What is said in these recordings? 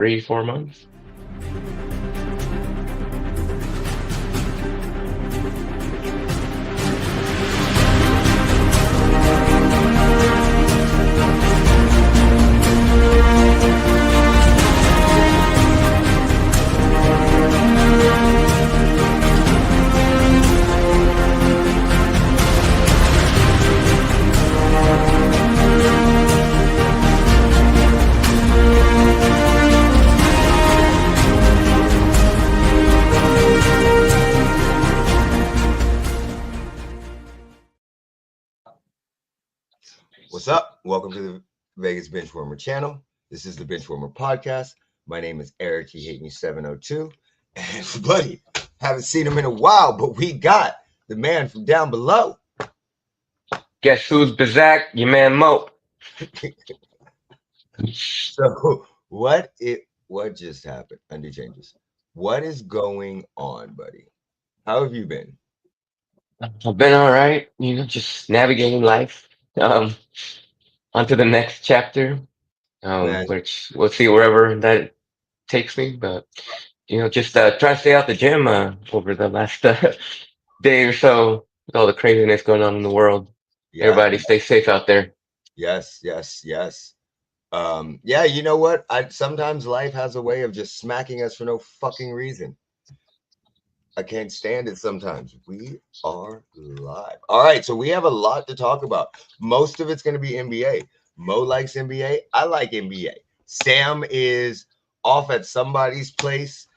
3, 4 months. What's up? Welcome to the Vegas Benchwarmer channel. This is the Benchwarmer Podcast. My name is Eric. He hate me 702. And buddy, haven't seen him in a while, but we got the man from down below. Guess who's Bazak? Your man Mo. So what just happened? Undo changes. What is going on, buddy? How have you been? I've been all right, just navigating life. On to the next chapter, Man, which we'll see wherever that takes me. But just try to stay out the gym over the last day or so with all the craziness going on in the world. yeah, Everybody stay safe out there. yes. Yeah, you know what? Sometimes life has a way of just smacking us for no fucking reason. I can't stand it sometimes. We are live. All right, so we have a lot to talk about. Most of it's going to be NBA. Mo likes NBA. I like NBA. Sam is off at somebody's place.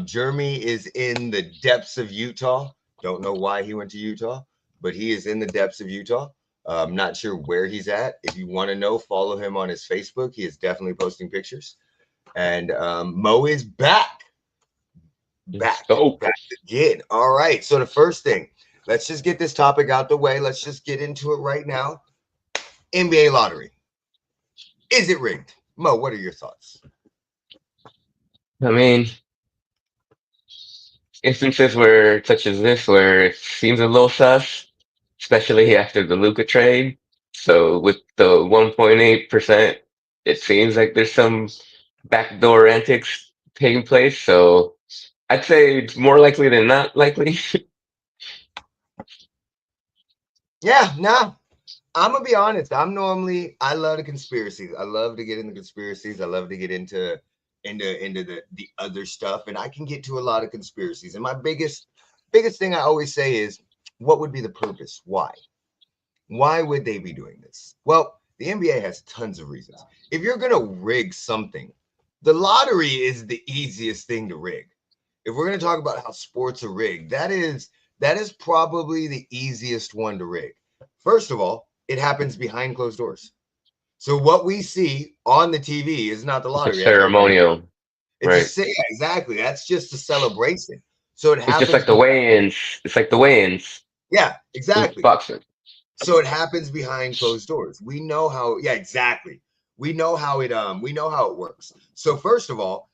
Jeremy is in the depths of Utah. Don't know why he went to Utah, but he is in the depths of Utah. I'm not sure where he's at. If you want to know, follow him on his Facebook. He is definitely posting pictures. And Mo is back. Back again. All right. So the first thing, let's just get this topic out the way. Let's just get into it right now. NBA lottery. Is it rigged? Mo, what are your thoughts? I mean, instances such as this, where it seems a little sus, especially after the Luka trade. So with the 1.8%, it seems like there's some backdoor antics taking place. So I'd say it's more likely than not likely. Yeah, no. I'm gonna be honest. I love the conspiracies. I love to get into conspiracies. I love to get into the other stuff, and I can get to a lot of conspiracies. And my biggest thing I always say is, what would be the purpose? Why? Why would they be doing this? Well, the NBA has tons of reasons. If you're gonna rig something, the lottery is the easiest thing to rig. If we're going to talk about how sports are rigged, that is probably the easiest one to rig. First of all, it happens behind closed doors. So what we see on the TV is not the lottery. It's ceremonial. It's right. Exactly. That's just a celebration. So it's just like the weigh-ins. It's like the weigh-ins. Yeah, exactly. Boxing. So it happens behind closed doors. We know how. Yeah, exactly. We know how it works. So first of all,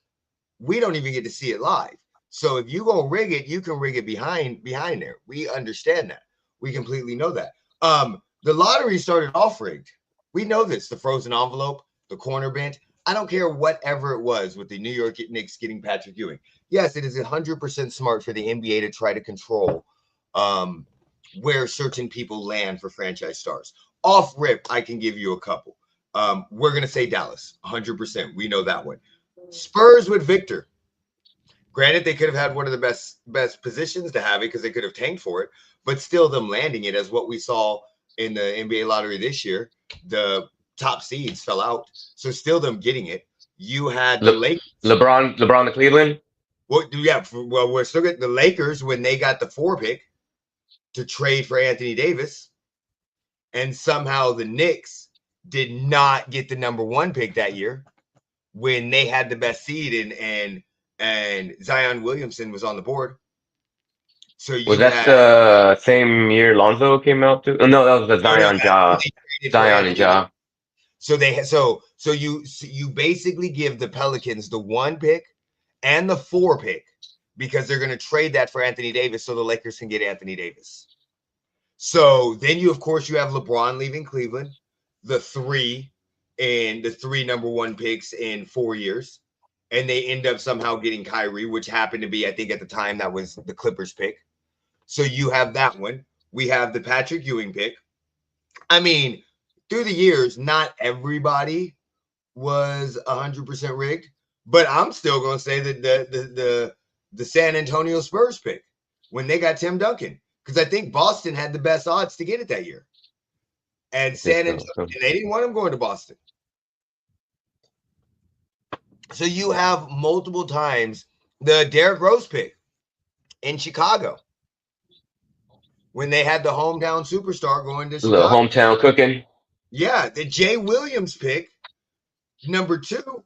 we don't even get to see it live. So if you go rig it, you can rig it behind there. We understand that. We completely know that. The lottery started off rigged. We know this. The frozen envelope, the corner bench. I don't care whatever it was with the New York Knicks getting Patrick Ewing. Yes, it is 100% smart for the NBA to try to control where certain people land for franchise stars. Off rip, I can give you a couple. We're going to say Dallas, 100%. We know that one. Spurs with Victor. Granted, they could have had one of the best positions to have it because they could have tanked for it, but still them landing it, as what we saw in the NBA lottery this year, the top seeds fell out. So still them getting it. You had the Lakers. LeBron to Cleveland? Well, yeah. Well, we're still getting the Lakers when they got the 4 pick to trade for Anthony Davis. And somehow the Knicks did not get the number 1 pick that year when they had the best seed and Zion Williamson was on the board. So was that the same year Lonzo came out too? Oh, no, that was the Zion and Ja. So you basically give the Pelicans the 1 pick and the 4 pick because they're going to trade that for Anthony Davis so the Lakers can get Anthony Davis. So then you have LeBron leaving Cleveland, the 3 number 1 picks in 4 years. and they end up somehow getting Kyrie, which happened to be, I think at the time, that was the Clippers pick. So you have that one. We have the Patrick Ewing pick. I mean, through the years, not everybody was 100% rigged, but I'm still going to say that the San Antonio Spurs pick when they got Tim Duncan, because I think Boston had the best odds to get it that year, and I think San so. Antonio, and they didn't want him going to Boston. So you have multiple times the Derrick Rose pick in Chicago when they had the hometown superstar going to A little Chicago. hometown cooking. Yeah, the Jay Williams pick, number 2,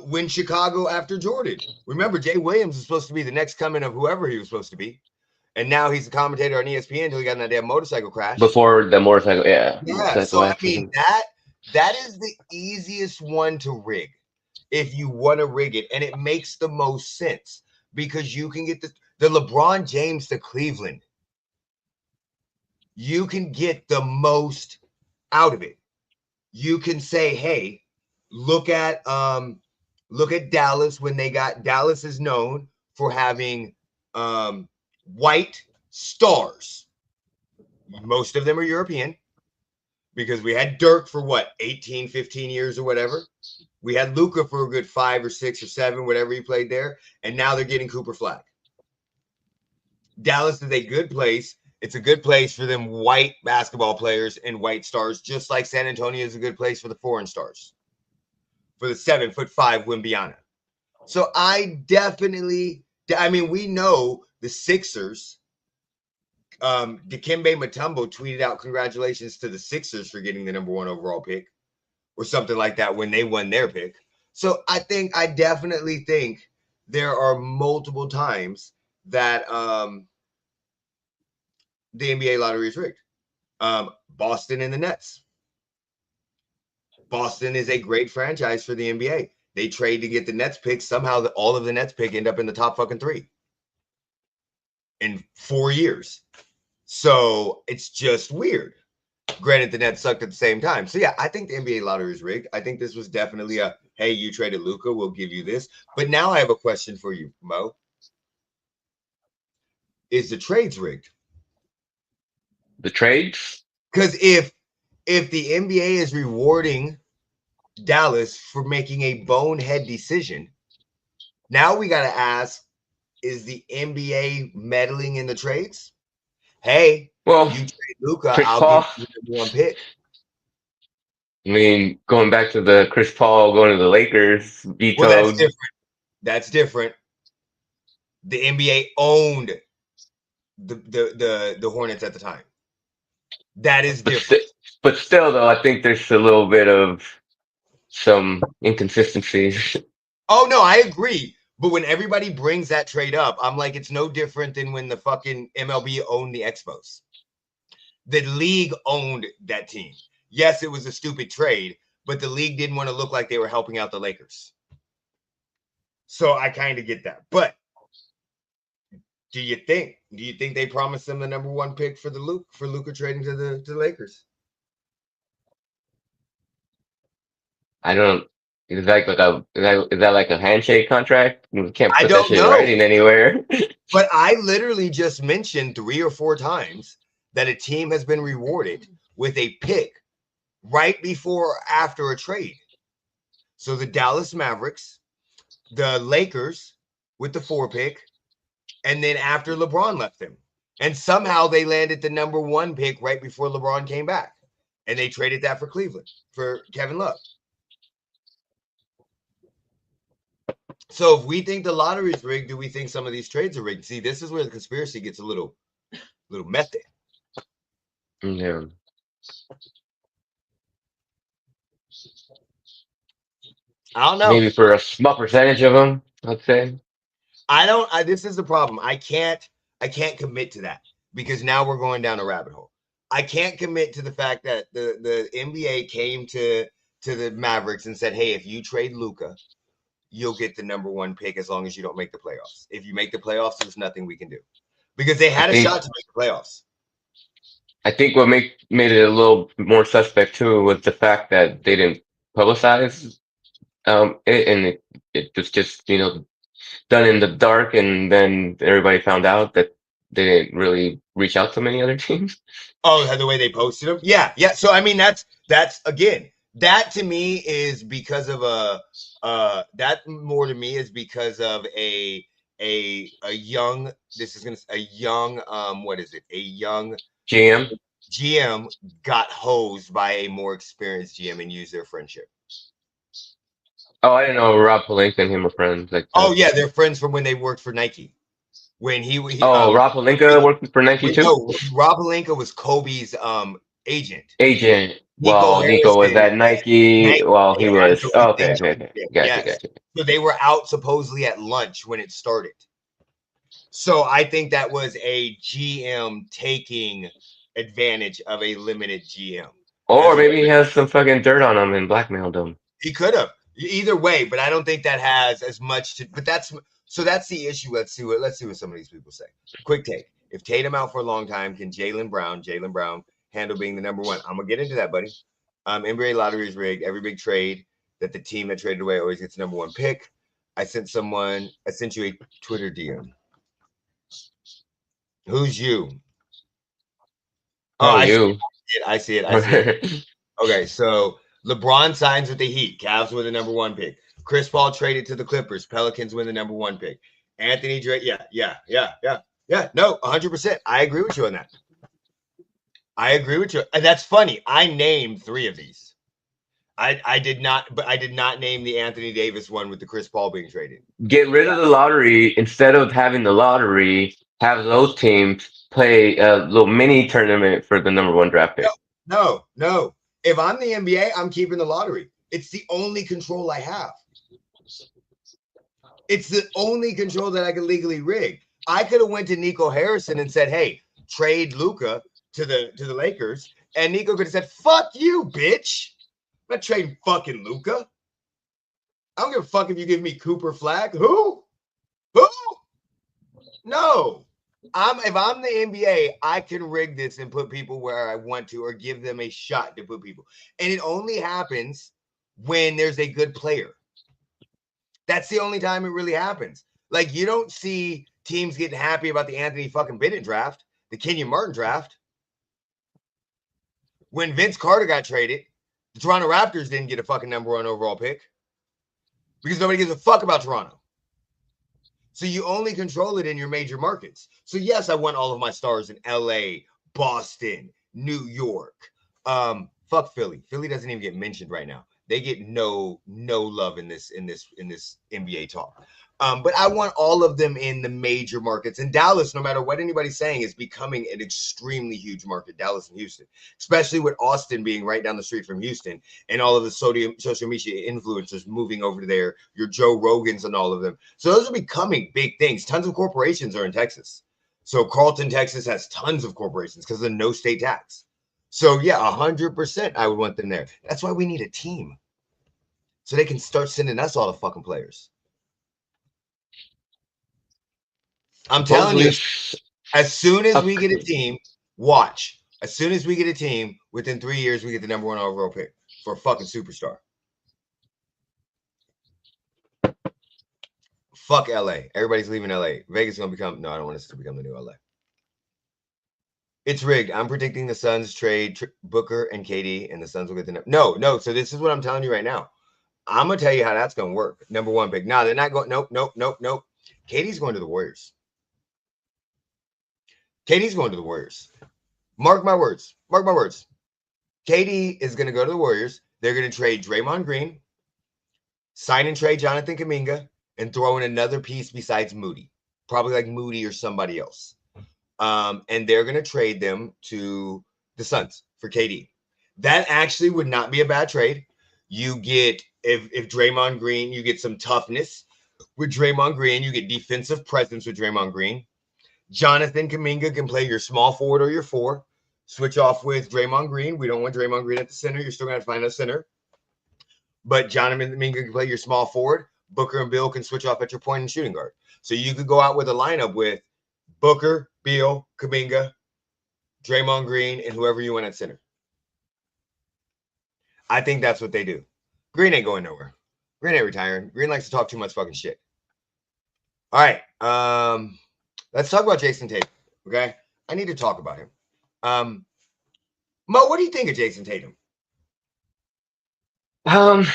when Chicago after Jordan. Remember, Jay Williams is supposed to be the next coming of whoever he was supposed to be. And now he's a commentator on ESPN until he got in that damn motorcycle crash. Before the motorcycle, yeah. Yeah, Motorcycle so I mean, accident. that is the easiest one to rig if you want to rig it. And it makes the most sense because you can get the LeBron James to Cleveland. You can get the most out of it. You can say, hey, look at Dallas when they got Dallas is known for having white stars. Most of them are European because we had Dirk for what, 18, 15 years or whatever. We had Luka for a good 5 or 6 or 7, whatever he played there. And now they're getting Cooper Flag. Dallas is a good place. It's a good place for them white basketball players and white stars, just like San Antonio is a good place for the foreign stars, for the 7'5" Wimbiana. So I mean, we know the Sixers. Dikembe Mutombo tweeted out congratulations to the Sixers for getting the number 1 overall pick or something like that when they won their pick. So I definitely think there are multiple times that the NBA lottery is rigged. Boston and the Nets. Boston is a great franchise for the NBA. They trade to get the Nets pick. Somehow all of the Nets pick end up in the top fucking 3 in 4 years. So it's just weird. Granted, the Nets sucked at the same time. So yeah, I think the NBA lottery is rigged. I think this was definitely a, hey, you traded Luka, we'll give you this. But now I have a question for you, Mo. Is the trades rigged? The trades? Because if the NBA is rewarding Dallas for making a bonehead decision, now we got to ask, is the NBA meddling in the trades? Hey, Well, you trade Luka, Chris I'll Paul. give you the number 1 pick. I mean, going back to the Chris Paul going to the Lakers, Well, that's vetoed. different. That's different. The NBA owned the Hornets at the time. That is But, different. but still, though, I think there's a little bit of some inconsistencies. Oh, no, I agree. But when everybody brings that trade up, I'm like, it's no different than when the fucking MLB owned the Expos. The league owned that team. Yes, it was a stupid trade, but the league didn't want to look like they were helping out the Lakers. So I kind of get that. But do you think they promised them the number 1 pick for Luka trading to the Lakers? I don't. Is that like a handshake contract? We can't I put that don't shit in know. writing anywhere. But I literally just mentioned 3 or 4 times that a team has been rewarded with a pick right before or after a trade. So the Dallas Mavericks, the Lakers with the 4 pick, and then after LeBron left them. And somehow they landed the number 1 pick right before LeBron came back. And they traded that for Cleveland, for Kevin Love. So if we think the lottery is rigged, do we think some of these trades are rigged? See, this is where the conspiracy gets a little method. Yeah. I don't know. Maybe for a small percentage of them, I'd say. This is the problem. I can't commit to that because now we're going down a rabbit hole. I can't commit to the fact that the NBA came to the Mavericks and said, hey, if you trade Luka, you'll get the number 1 pick as long as you don't make the playoffs. If you make the playoffs, there's nothing we can do. Because they had a shot to make the playoffs. I think what made it a little more suspect too was the fact that they didn't publicize It was just, done in the dark, and then everybody found out that they didn't really reach out to many other teams. Oh, the way they posted them? Yeah, yeah. So I mean that's again, that to me is because of that more to me is because of a young a young what is it? A young GM. GM got hosed by a more experienced GM and used their friendship. Oh, I didn't know Rob Palinka and him were friends like Oh that. yeah, they're friends from when they worked for Nike. When he Oh, Rob Palinka worked for Nike wait, too? no, Rob Pelinka was Kobe's agent. Agent. Nico Well, Nico was Harrison at Nike Nike, while he yeah, and was. so Oh, he okay, they okay, okay. Gotcha, yes. gotcha. So they were out supposedly at lunch when it started. So I think that was a GM taking advantage of a limited GM. Or That's what maybe he has some fucking dirt on him and blackmailed him. he could have. Either way, but I don't think that has as much to. But that's the issue. Let's see what some of these people say. Quick take: if Tatum out for a long time, can Jalen Brown handle being the number one? I'm gonna get into that, buddy. NBA lottery is rigged. Every big trade that the team that traded away always gets the number one pick. I sent you a Twitter DM. Who's you? Oh, Oh, I see you. it. I see it. I see it. Okay, so LeBron signs with the Heat. Cavs win the number one pick. Chris Paul traded to the Clippers. Pelicans win the number one pick. Anthony Drake. Yeah. No, 100%. I agree with you on that. I agree with you. And that's funny. I named three of these. I did not, but I did not name the Anthony Davis one with the Chris Paul being traded. Get rid of the lottery. Instead of having the lottery, have those teams play a little mini tournament for the number one draft No, pick. no. If I'm the NBA, I'm keeping the lottery. It's the only control I have. It's the only control that I can legally rig. I could have went to Nico Harrison and said, "Hey, trade Luca to the Lakers," and Nico could have said, "Fuck you, bitch. I'm not trading fucking Luca. I don't give a fuck if you give me Cooper Flag. Who? Who? No. If I'm the NBA, I can rig this and put people where I want to, or give them a shot to put people. And it only happens when there's a good player. That's the only time it really happens. Like, you don't see teams getting happy about the Anthony fucking Bennett draft, the Kenyon Martin draft. When Vince Carter got traded, the Toronto Raptors didn't get a fucking number one overall pick because nobody gives a fuck about Toronto. So you only control it in your major markets. So yes, I want all of my stars in LA, Boston, New York. Fuck Philly. Philly doesn't even get mentioned right now. They get no love in this NBA talk. But I want all of them in the major markets. And Dallas, no matter what anybody's saying, is becoming an extremely huge market. Dallas and Houston, especially with Austin being right down the street from Houston, and all of the social media influencers moving over there. Your Joe Rogans and all of them. So those are becoming big things. Tons of corporations are in Texas. So Carlton, Texas has tons of corporations because of the no state tax. So yeah, 100% I would want them there. That's why we need a team. So they can start sending us all the fucking players. I'm telling you, Supposedly, as soon as we up, get a team, watch. As soon as we get a team, within 3 years, we get the number one overall pick for a fucking superstar. Fuck LA. Everybody's leaving LA. Vegas is gonna become no, I don't want us to become the new LA. It's rigged. I'm predicting the Suns trade Booker and KD, and the Suns will get the no. So this is what I'm telling you right now. I'm gonna tell you how that's gonna work. Number one pick. No, they're not going. Nope. KD's going to the Warriors. KD's going to the Warriors. Mark my words. Mark my words. KD is going to go to the Warriors. They're going to trade Draymond Green, sign and trade Jonathan Kuminga, and throw in another piece besides Moody, probably like Moody or somebody else. And they're going to trade them to the Suns for KD. That actually would not be a bad trade. You get if Draymond Green, you get some toughness with Draymond Green. You get defensive presence with Draymond Green. Jonathan Kuminga can play your small forward or your four. Switch off with Draymond Green. We don't want Draymond Green at the center. You're still going to find a center. But Jonathan Kuminga can play your small forward. Booker and Bill can switch off at your point and shooting guard. So you could go out with a lineup with Booker, Beal, Kuminga, Draymond Green, and whoever you want at center. I think that's what they do. Green ain't going nowhere. Green ain't retiring. Green likes to talk too much fucking shit. All right. Let's talk about Jason Tatum. Okay. I need to talk about him. Mo, what do you think of Jason Tatum? Um,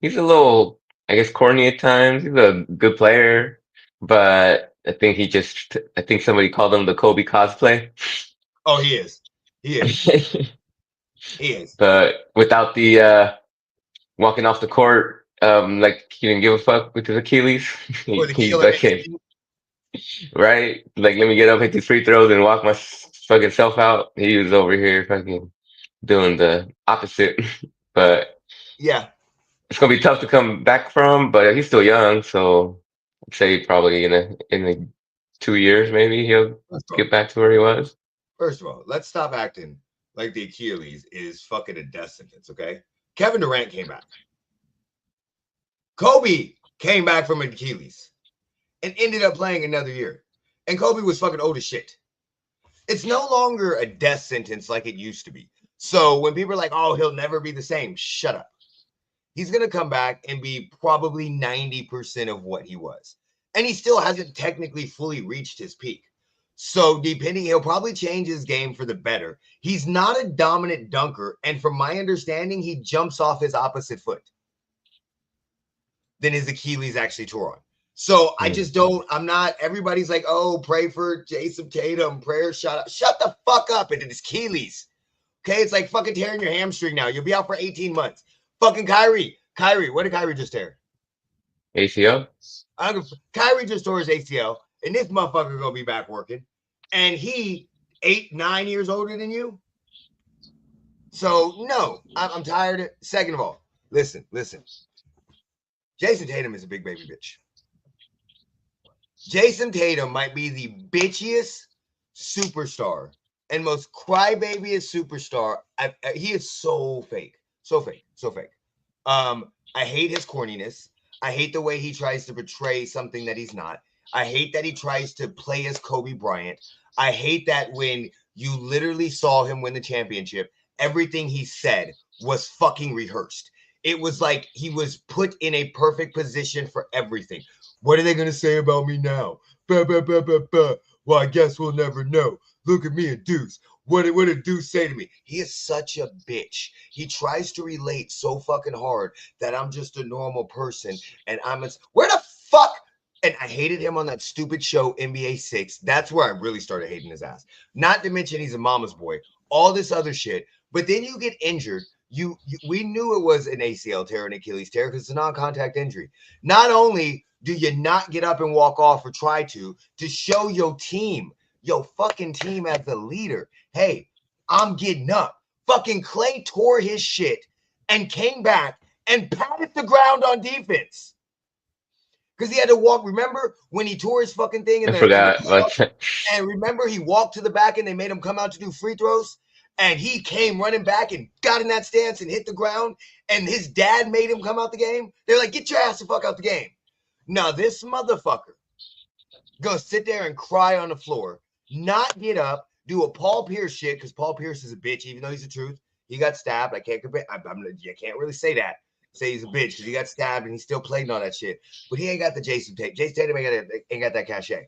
he's a little, I guess, corny at times. He's a good player, but I think somebody called him the Kobe cosplay. Oh, he is. He is. He is. But without the walking off the court, like he didn't give a fuck with his Achilles. Or the He killer fucking instinct. right, like let me get up, hit these free throws, and walk my fucking self out. He was over here fucking doing the opposite. But Yeah. it's gonna be tough to come back from. But he's still young, so I'd say probably in a 2 years maybe he'll First of all, get back to where he was. let's stop acting like the Achilles is fucking a death sentence, okay? Kevin Durant came back. Kobe came back from Achilles and ended up playing another year. And Kobe was fucking old as shit. It's no longer a death sentence like it used to be. So when people are like, oh, he'll never be the same, shut up. He's going to come back and be probably 90% of what he was. And he still hasn't technically fully reached his peak. So depending, he'll probably change his game for the better. He's not a dominant dunker. And from my understanding, he jumps off his opposite foot than his Achilles actually tore on. So I just don't, I'm not, everybody's like, oh, pray for Jason Tatum, prayer shut up. Shut the fuck up into his Achilles. Okay, it's like fucking tearing your hamstring now. You'll be out for 18 months. Fucking Kyrie, what did Kyrie just tear? ACL. Kyrie just tore his ACL, and this motherfucker gonna be back working. And he 8-9 years older than you. So no, I'm tired of. Second of all, listen. Jason Tatum is a big baby bitch. Jason Tatum might be the bitchiest superstar and most crybabyest superstar. He is so fake. I hate his corniness. I hate the way he tries to portray something that he's not. I hate that he tries to play as Kobe Bryant. I hate that when you literally saw him win the championship, everything he said was fucking rehearsed. It was like he was put in a perfect position for everything. What are they going to say about me now? Bah, bah, bah, bah, bah. Well, I guess we'll never know. Look at me and Deuce. What did Deuce say to me? He is such a bitch. He tries to relate so fucking hard that I'm just a normal person and where the fuck? And I hated him on that stupid show, NBA 6. That's where I really started hating his ass. Not to mention he's a mama's boy. All this other shit. But then you get injured. We knew it was an ACL tear, an Achilles tear, because it's a non-contact injury. Not only do you not get up and walk off or try to show your fucking team as the leader, hey, I'm getting up. Fucking Clay tore his shit and came back and patted the ground on defense. Because he had to walk. Remember when he tore his fucking thing in I forgot. and remember he walked to the back and they made him come out to do free throws? And he came running back and got in that stance and hit the ground. And his dad made him come out the game. They're like, get your ass the fuck out the game. Now, this motherfucker gonna sit there and cry on the floor, not get up, do a Paul Pierce shit, because Paul Pierce is a bitch, even though he's the truth. He got stabbed. I can't compare. You can't really say that. Say he's a bitch because he got stabbed and he still played and all that shit. But he ain't got the Jason Tatum. Jason Tatum ain't got that cachet.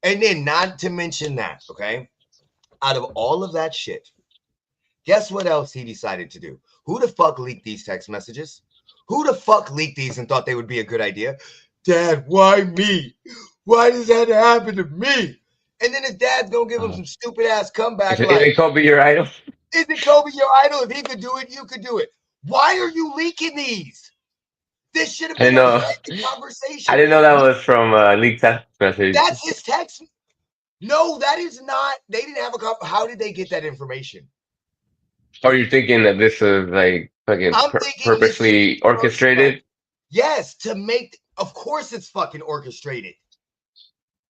And then, not to mention that, okay, out of all of that shit, guess what else he decided to do? Who the fuck leaked these text messages? Who the fuck leaked these and thought they would be a good idea? Dad, why me? Why does that happen to me? And then his dad's gonna give him some stupid ass comeback like, Isn't Kobe your idol? Isn't Kobe your idol? If he could do it, you could do it. Why are you leaking these? This should have been a private conversation. I didn't know that was from leaked text message. That's his text. No, that is not. They didn't have a. How did they get that information? Or you're thinking that this was like fucking purposely orchestrated? Yes, to make. Of course, it's fucking orchestrated.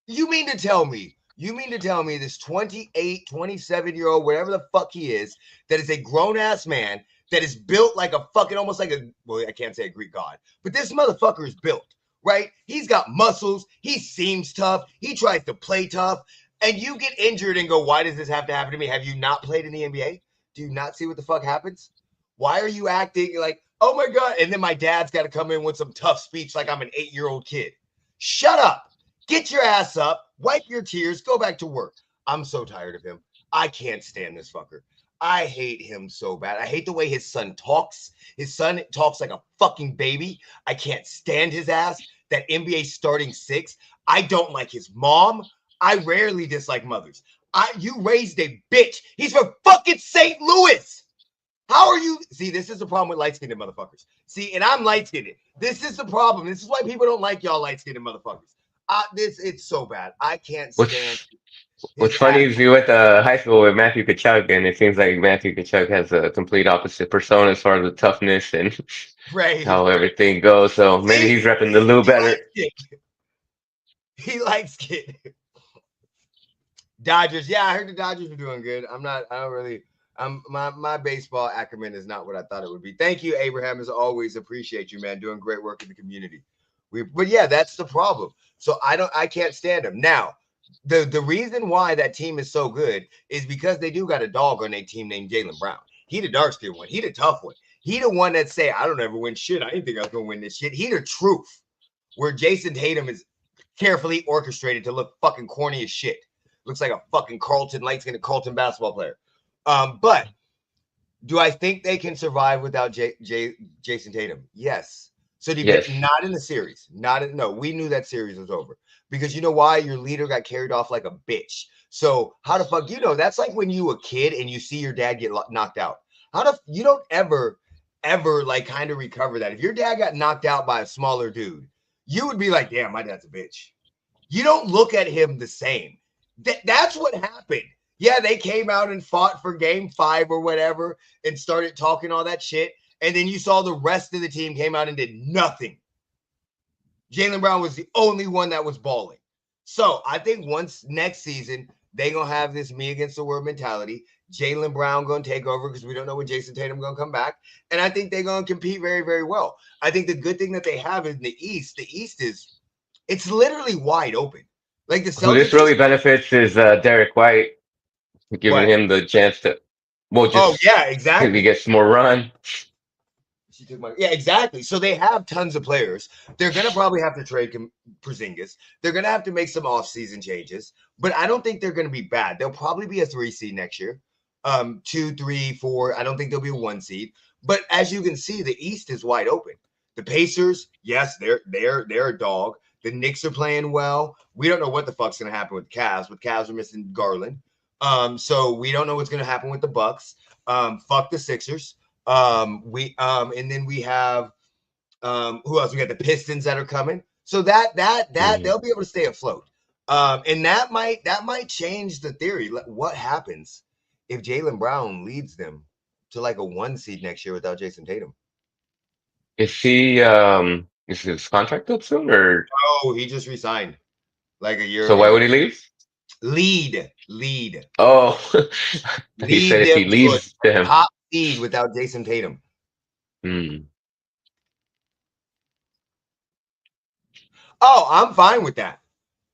You mean to tell me this 28, 27-year-old, whatever the fuck he is, that is a grown-ass man that is built like a fucking, almost like a, well, I can't say a Greek god, but this motherfucker is built, right? He's got muscles. He seems tough. He tries to play tough. And you get injured and go, why does this have to happen to me? Have you not played in the NBA? Do you not see what the fuck happens? Why are you acting like, Oh my God. And then my dad's got to come in with some tough speech like I'm an 8-year-old kid. Shut up. Get your ass up. Wipe your tears. Go back to work. I'm so tired of him. I can't stand this fucker. I hate him so bad. I hate the way his son talks. His son talks like a fucking baby. I can't stand his ass. That NBA starting six. I don't like his mom. I rarely dislike mothers. You raised a bitch. He's from fucking St. Louis. How are you? See, this is the problem with light skinned motherfuckers. See, and I'm light skinned. This is the problem. This is why people don't like y'all light skinned motherfuckers. It's so bad. I can't stand What's his funny ass. is you went to high school with Matthew Kachuk, and it seems like Matthew Kachuk has a complete opposite persona as far as the toughness and Right. how everything goes. So maybe See, he's repping the Lou he better. likes it. He likes it. Dodgers. Yeah, I heard the Dodgers were doing good. I don't really. My baseball acumen is not what I thought it would be. Thank you, Abraham. As always, appreciate you, man. Doing great work in the community. But yeah, that's the problem. So I can't stand him. Now, the reason why that team is so good is because they do got a dog on their team named Jaylen Brown. He the dark skinned one. He the tough one. He the one that say, I don't ever win shit. I didn't think I was gonna win this shit. He the truth. Where Jason Tatum is carefully orchestrated to look fucking corny as shit. Looks like a fucking Carlton light-skinned Carlton basketball player. But do I think they can survive without Jason Tatum? Yes. So Yes. not in the series. No, we knew that series was over because you know why? Your leader got carried off like a bitch. So how the fuck that's like when you a kid and you see your dad get knocked out. You don't ever like kind of recover that. If your dad got knocked out by a smaller dude, you would be like, damn, my dad's a bitch. You don't look at him the same. That's what happened. Yeah, they came out and fought for game 5 or whatever and started talking all that shit. And then you saw the rest of the team came out and did nothing. Jaylen Brown was the only one that was balling. So I think once next season, they're going to have this me against the world mentality. Jaylen Brown going to take over because we don't know when Jason Tatum going to come back. And I think they're going to compete very, very well. I think the good thing that they have in the East is it's literally wide open. Like the Who this Celtics really just benefits is Derek White, giving what? him the chance to, well, Oh just yeah, if he exactly. gets more run. She took my exactly. So they have tons of players. They're gonna probably have to trade Porzingis. They're gonna have to make some off-season changes, but I don't think they're gonna be bad. They'll probably be a 3 seed next year. 2, 3, 4. I don't think they'll be a 1 seed. But as you can see, the East is wide open. The Pacers, yes, they're a dog. The Knicks are playing well. We don't know what the fuck's gonna happen with the Cavs. With Cavs are missing Garland. So we don't know what's gonna happen with the Bucks. Fuck the Sixers. And then we have who else? We got the Pistons that are coming. So that Mhm. they'll be able to stay afloat. And that might change the theory. What happens if Jaylen Brown leads them to like a 1 seed next year without Jason Tatum? Is his contract up soon, or Oh, he just resigned like a year so why ago. would he leave? Lead, Oh, he said lead if them he to a leaves them. top seed without Jason Tatum. Hmm. Oh, I'm fine with that.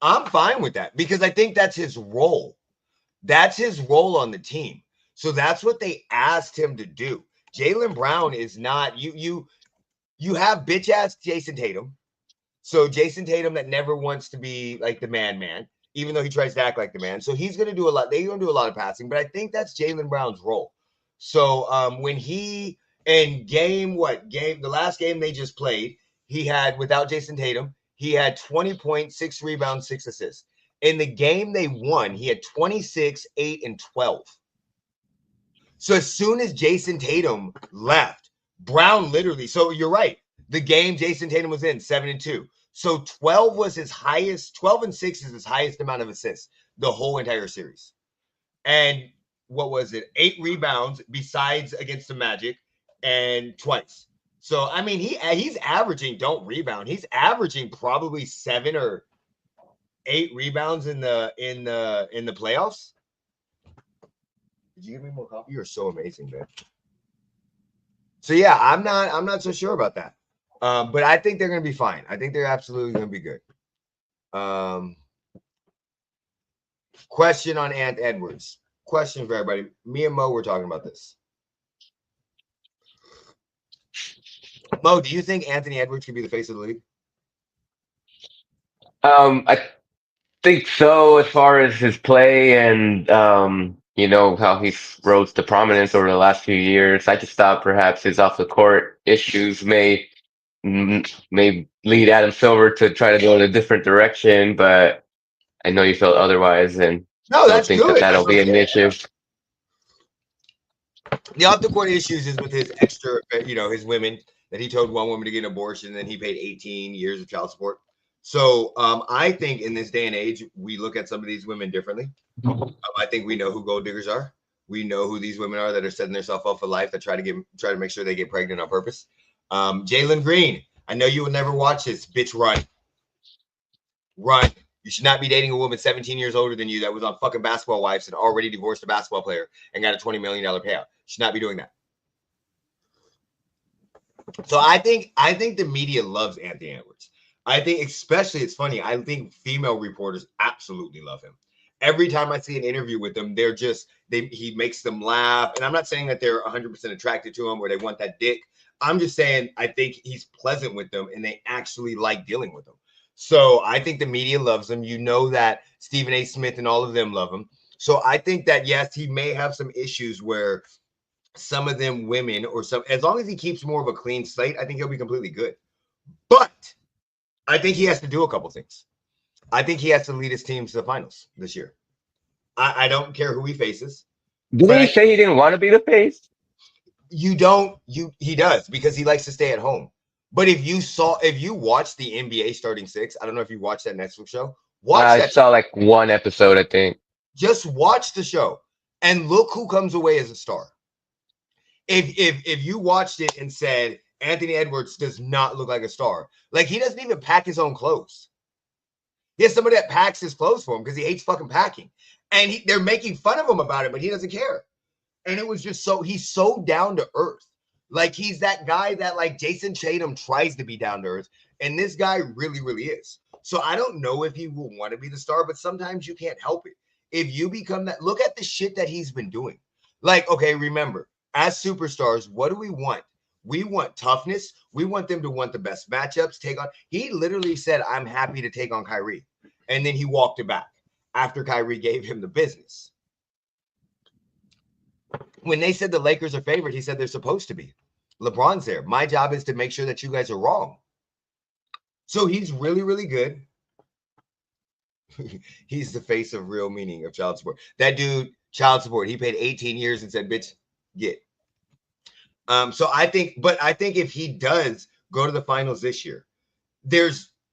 I'm fine with that because I think that's his role. That's his role on the team. So that's what they asked him to do. Jaylen Brown is not you have bitch ass Jason Tatum. So Jason Tatum that never wants to be like the man, even though he tries to act like the man. So he's gonna do a lot. They're gonna do a lot of passing, but I think that's Jaylen Brown's role. So when he in game the last game they just played, he had without Jason Tatum, he had 20 points, 6 rebounds, 6 assists. In the game they won, he had 26, 8, and 12. So as soon as Jason Tatum left, Brown literally, so you're right. The game Jason Tatum was in, 7 and 2. So 12 was his highest, 12 and 6 is his highest amount of assists the whole entire series. And what was it? 8 rebounds besides against the Magic and twice. So I mean he's averaging, don't rebound. He's averaging probably 7 or 8 rebounds in the playoffs. Did you give me more coffee? You're so amazing, man. So yeah, I'm not so sure about that. But I think they're gonna be fine. I think they're absolutely gonna be good. Um, question on Ant Edwards. Question for everybody. Me and Mo were talking about this. Mo, do you think Anthony Edwards could be the face of the league? I think so, as far as his play and how he's rose to prominence over the last few years. I just thought perhaps his off the court issues may lead Adam Silver to try to go in a different direction, but I know you felt otherwise and No, don't that's think that good. That's that'll what I'm be an saying. issue. The off the court issues is with his extra, his women that he told one woman to get an abortion, and then he paid 18 years of child support. So I think in this day and age, we look at some of these women differently. I think we know who gold diggers are. We know who these women are that are setting themselves up for life that try to make sure they get pregnant on purpose. Jalen Green, I know you will never watch this. Bitch, run. You should not be dating a woman 17 years older than you that was on fucking Basketball Wives and already divorced a basketball player and got a $20 million payout. You should not be doing that. So I think the media loves Anthony Edwards. I think especially it's funny. I think female reporters absolutely love him. Every time I see an interview with him, he makes them laugh. And I'm not saying that they're 100% attracted to him or they want that dick. I'm just saying I think he's pleasant with them and they actually like dealing with him. So I think the media loves him. You know that Stephen A. Smith and all of them love him. So I think that yes, he may have some issues where some of them women or some, as long as he keeps more of a clean slate, I think he'll be completely good. But I think he has to do a couple things. I think he has to lead his team to the finals this year. I don't care who he faces, Didn't but he say he didn't want to be the face? he does because he likes to stay at home. But if you watch the NBA starting six, I don't know if you watched that Netflix show. Watch I that. saw like one episode, I think. Just watch the show and look who comes away as a star. If you watched it and said Anthony Edwards does not look like a star, like he doesn't even pack his own clothes. He has somebody that packs his clothes for him because he hates fucking packing, and they're making fun of him about it, but he doesn't care. And it was just he's so down to earth. Like he's that guy that like Jason Tatum tries to be down to earth, and this guy really, really is. So I don't know if he will want to be the star, but sometimes you can't help it. If you become that, look at the shit that he's been doing. Like, okay, remember, as superstars, what do we want? We want toughness. We want them to want the best matchups. Take on. He literally said, "I'm happy to take on Kyrie," and then he walked it back after Kyrie gave him the business. When they said the Lakers are favored, he said they're supposed to be. LeBron's there. My job is to make sure that you guys are wrong. So he's really, really good. He's the face of real meaning of child support. That dude, child support, he paid 18 years and said, bitch, get. So I think if he does go to the finals this year,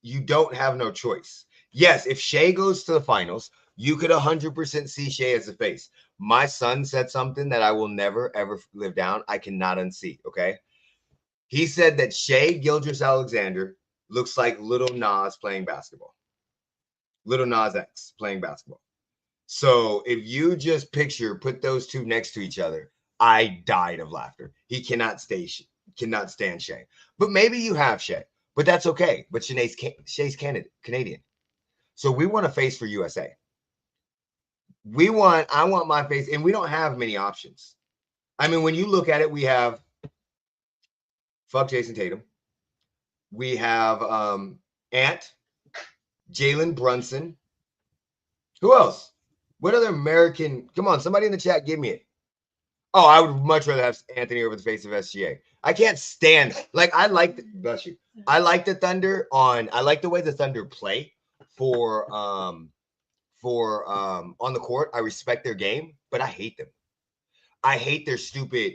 you don't have no choice. Yes, if Shea goes to the finals, you could 100% see Shea as a face. My son said something that I will never, ever live down. I cannot unsee, okay? He said that Shea Gilgeous-Alexander looks like Little Nas playing basketball. Little Nas X playing basketball. So if you just put those two next to each other, I died of laughter. He cannot stand Shea. But maybe you have Shea, but that's okay. But Shea's Canadian. So we want a face for USA. I want my face, and we don't have many options. I mean, when you look at it, we have fuck Jason Tatum. We have Ant, Jalen Brunson. Who else? What other American? Come on, somebody in the chat, give me it. Oh, I would much rather have Anthony over the face of SGA. I can't stand like bless you. I like the Thunder I like the way the Thunder play for on the court. I respect their game, but I hate them. I hate their stupid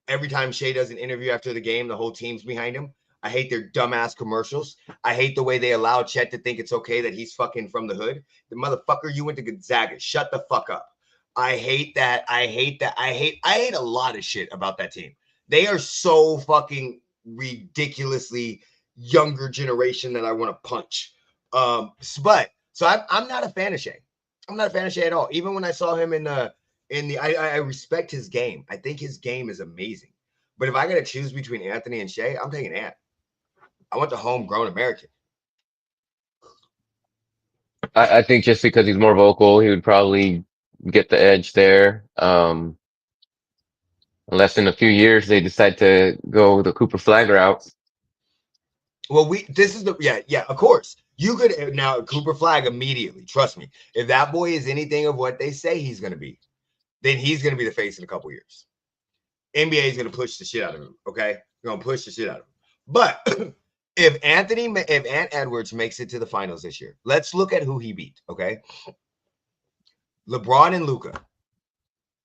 every time Shea does an interview after the game, the whole team's behind him. I hate their dumbass commercials. I hate the way they allow Chet to think it's okay that he's fucking from the hood. The motherfucker, you went to Gonzaga. Shut the fuck up. I hate that. I hate that. I hate a lot of shit about that team. They are so fucking ridiculously younger generation that I want to punch. I'm not a fan of Shea. I'm not a fan of Shea at all. Even when I saw him I respect his game. I think his game is amazing. But if I got to choose between Anthony and Shea, I'm taking Ant. I want the homegrown American. I think just because he's more vocal, he would probably get the edge there. Unless in a few years they decide to go the Cooper Flag route. Well, this is the yeah, of course. You could now Cooper Flag immediately. Trust me. If that boy is anything of what they say he's going to be, then he's going to be the face in a couple years. NBA is going to push the shit out of him. Okay, they're going to push the shit out of him. But if Ant Edwards makes it to the finals this year, let's look at who he beat. Okay, LeBron and Luka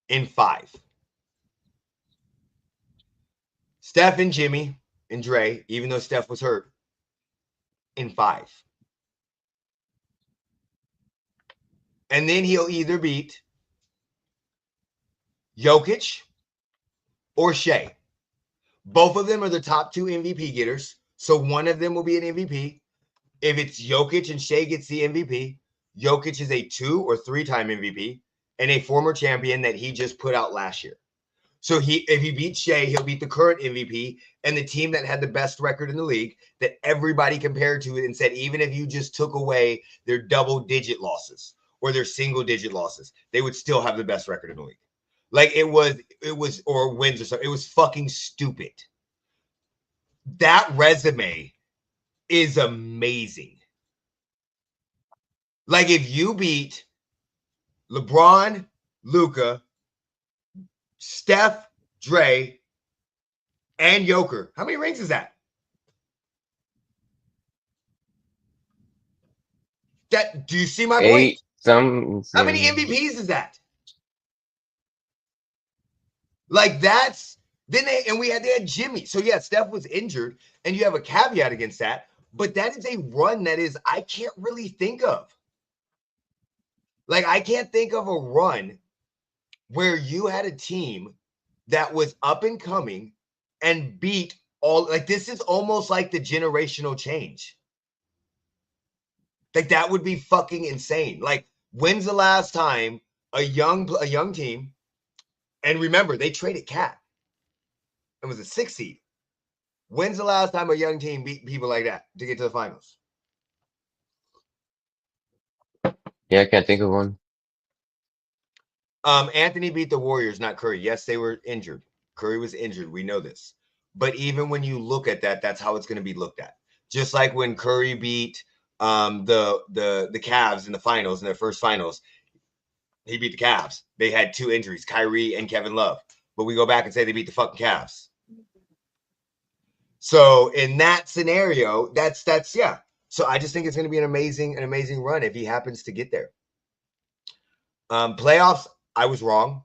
in 5. Steph and Jimmy and Dre, even though Steph was hurt, in 5. And then he'll either beat Jokic or Shea. Both of them are the top 2 MVP getters. So one of them will be an MVP. If it's Jokic and Shea gets the MVP, Jokic is a 2 or 3-time MVP and a former champion that he just put out last year. So if he beats Shea, he'll beat the current MVP and the team that had the best record in the league that everybody compared to it and said, even if you just took away their double-digit losses or their single-digit losses, they would still have the best record in the league. Like it was, or wins or something. It was fucking stupid. That resume is amazing. Like if you beat LeBron, Luka, Steph, Dre, and Joker, how many rings is that? Do you see my point? 8, some. How many MVPs is that? Like that's then they had Jimmy. So yeah, Steph was injured, and you have a caveat against that. But that is a run that is I can't really think of. Like I can't think of a run where you had a team that was up and coming and beat all. Like this is almost like the generational change. Like that would be fucking insane. Like when's the last time a young team? And remember, they traded Cat. It was a 6 seed. When's the last time a young team beat people like that to get to the finals? Yeah, I can't think of one. Anthony beat the Warriors, not Curry. Yes, they were injured. Curry was injured. We know this. But even when you look at that, that's how it's going to be looked at. Just like when Curry beat the Cavs in the finals, in their first finals, he beat the Cavs. They had 2 injuries, Kyrie and Kevin Love. But we go back and say they beat the fucking Cavs. So in that scenario, that's yeah. So I just think it's going to be an amazing run if he happens to get there. Playoffs, I was wrong.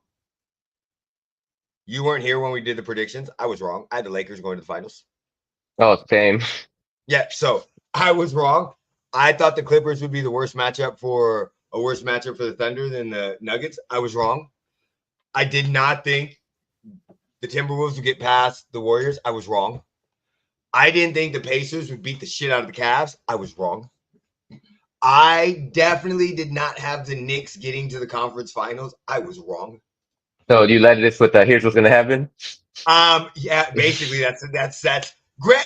You weren't here when we did the predictions. I was wrong. I had the Lakers going to the finals. Oh, same. Yeah, so I was wrong. I thought the Clippers would be the worst matchup for the Thunder than the Nuggets. I was wrong. I did not think the Timberwolves would get past the Warriors. I was wrong. I didn't think the Pacers would beat the shit out of the Cavs. I was wrong. I definitely did not have the Knicks getting to the conference finals. I was wrong. So you led this with here's what's gonna happen. Yeah, basically that's great.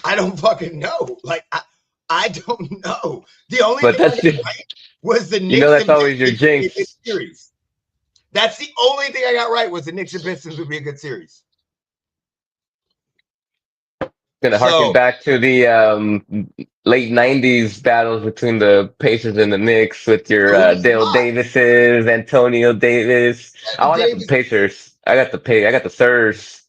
I don't fucking know. Like I don't know. The only But thing I that's got right was the Knicks. You know that's always your jinx. Series. That's the only thing I got right was the Knicks and Pistons would be a good series. Gonna harken back to the late '90s battles between the Pacers and the Knicks with your Dale Davises, Antonio Davis. Oh, I got the Pacers. I got the Sirs.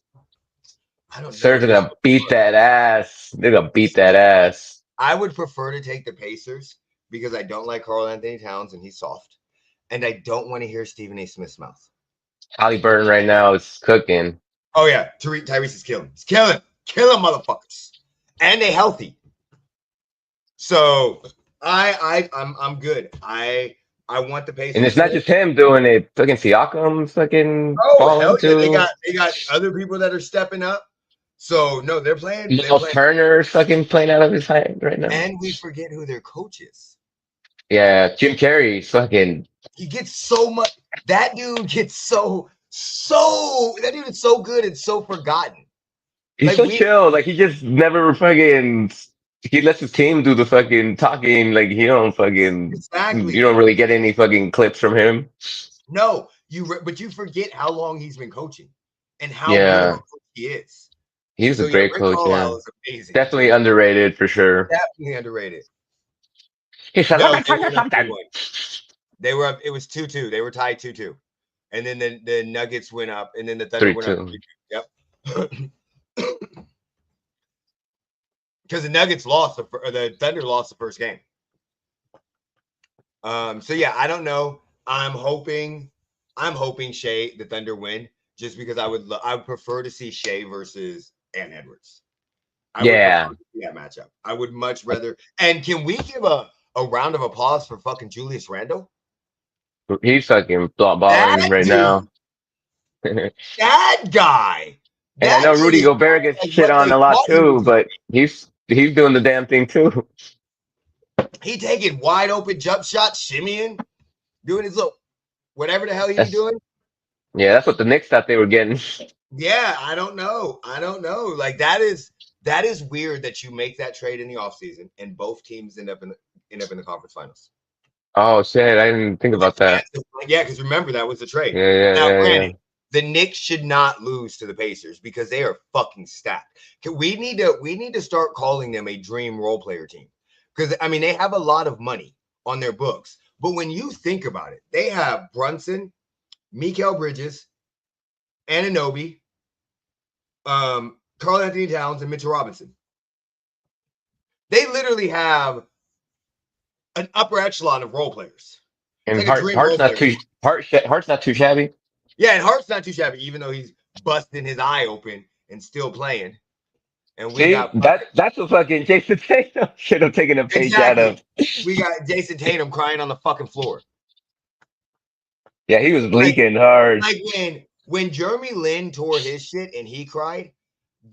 Sirs are gonna beat that ass. They're gonna beat that ass. I would prefer to take the Pacers because I don't like Karl Anthony Towns and he's soft, and I don't want to hear Stephen A. Smith's mouth. Halliburton right now is cooking. Oh yeah, Tyrese is killing. He's killing. Kill them motherfuckers. And they healthy. So I'm good. I want the Pacers. And it's not just him doing it. Fucking Siakam's fucking hell yeah. They got other people that are stepping up. So no, they're playing. Turner's fucking playing out of his hand right now. And we forget who their coach is. Yeah, Jim Carrey's fucking. He gets so much. That dude gets that dude is so good and so forgotten. He's so chill. Like he just never fucking. He lets his team do the fucking talking. Like he don't fucking. Exactly. You don't really get any fucking clips from him. No, but you forget how long he's been coaching. and how good of a Yeah, coach he is. he was a So yeah, great Rick coach. Yeah, Carlisle is amazing. definitely underrated for sure. Definitely underrated. He said, "Let No, me they tell you went up something." 2-1. They were up. It was 2-2. They were tied 2-2, and then the Nuggets went up, and then the Thunder Three went up two. 3-2. Yep. Because the Nuggets lost or the Thunder lost the first game. So yeah, I don't know. I'm hoping Shea the Thunder win just because I would prefer to see Shea versus Ant Edwards. I would prefer Yeah, to see that matchup. I would much rather. And can we give a round of applause for fucking Julius Randle? he's fucking balling That right dude, now. And that guy, I that know dude Rudy is Gobert gets like shit what on they a lot thought he too, was going to but he's doing the damn thing too. be. He taking wide open jump shots, shimmying, doing his little whatever the hell he be That's doing. yeah, that's what the Knicks thought they were getting. Yeah, I don't know. I don't know. Like that is weird that you make that trade in the offseason and both teams end up in the conference finals. Oh shit, I didn't think With a about that. chance yeah, because remember that was the trade. Yeah, yeah, Now, yeah, yeah. granted, the Knicks should not lose to the Pacers because they are fucking stacked. We need to start calling them a dream role player team. Because I mean they have a lot of money on their books. But when you think about it, they have Brunson, Mikal Bridges, Ananobi, Carl Anthony Towns, and Mitchell Robinson. They literally have an upper echelon of role players. It's And like a dream role player team. Hart's not too shabby. Yeah, and Hart's not too shabby, even though he's busting his eye open and still playing. And we See, got fucking that's what fucking Jason Tatum should have taken a page out exactly. of. We got Jason Tatum crying on the fucking floor. Yeah, he was Like, leaking hard. like when Jeremy Lin tore his shit and he cried,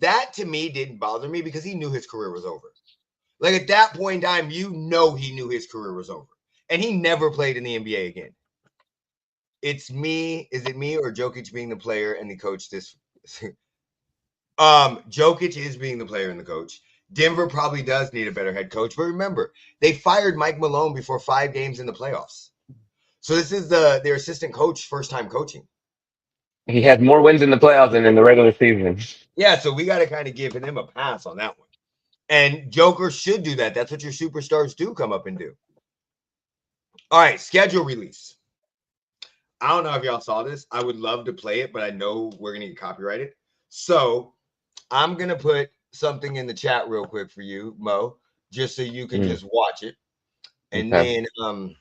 that to me didn't bother me because he knew his career was over. Like at that point in time, he knew his career was over. And he never played in the NBA again. It's me. Is it me or Jokic being the player and the coach this Jokic is being the player and the coach. Denver probably does need a better head coach, but remember, they fired Mike Malone before 5 games in the playoffs. So this is their assistant coach first time coaching. He had more wins in the playoffs than in the regular season. Yeah, so we got to kind of give him a pass on that one. And Joker should do that. That's what your superstars do come up and do. All right, schedule release. I don't know if y'all saw this. I would love to play it, but I know we're going to get copyrighted. So I'm going to put something in the chat real quick for you, Mo, just so you can Mm, just watch it. And okay. then um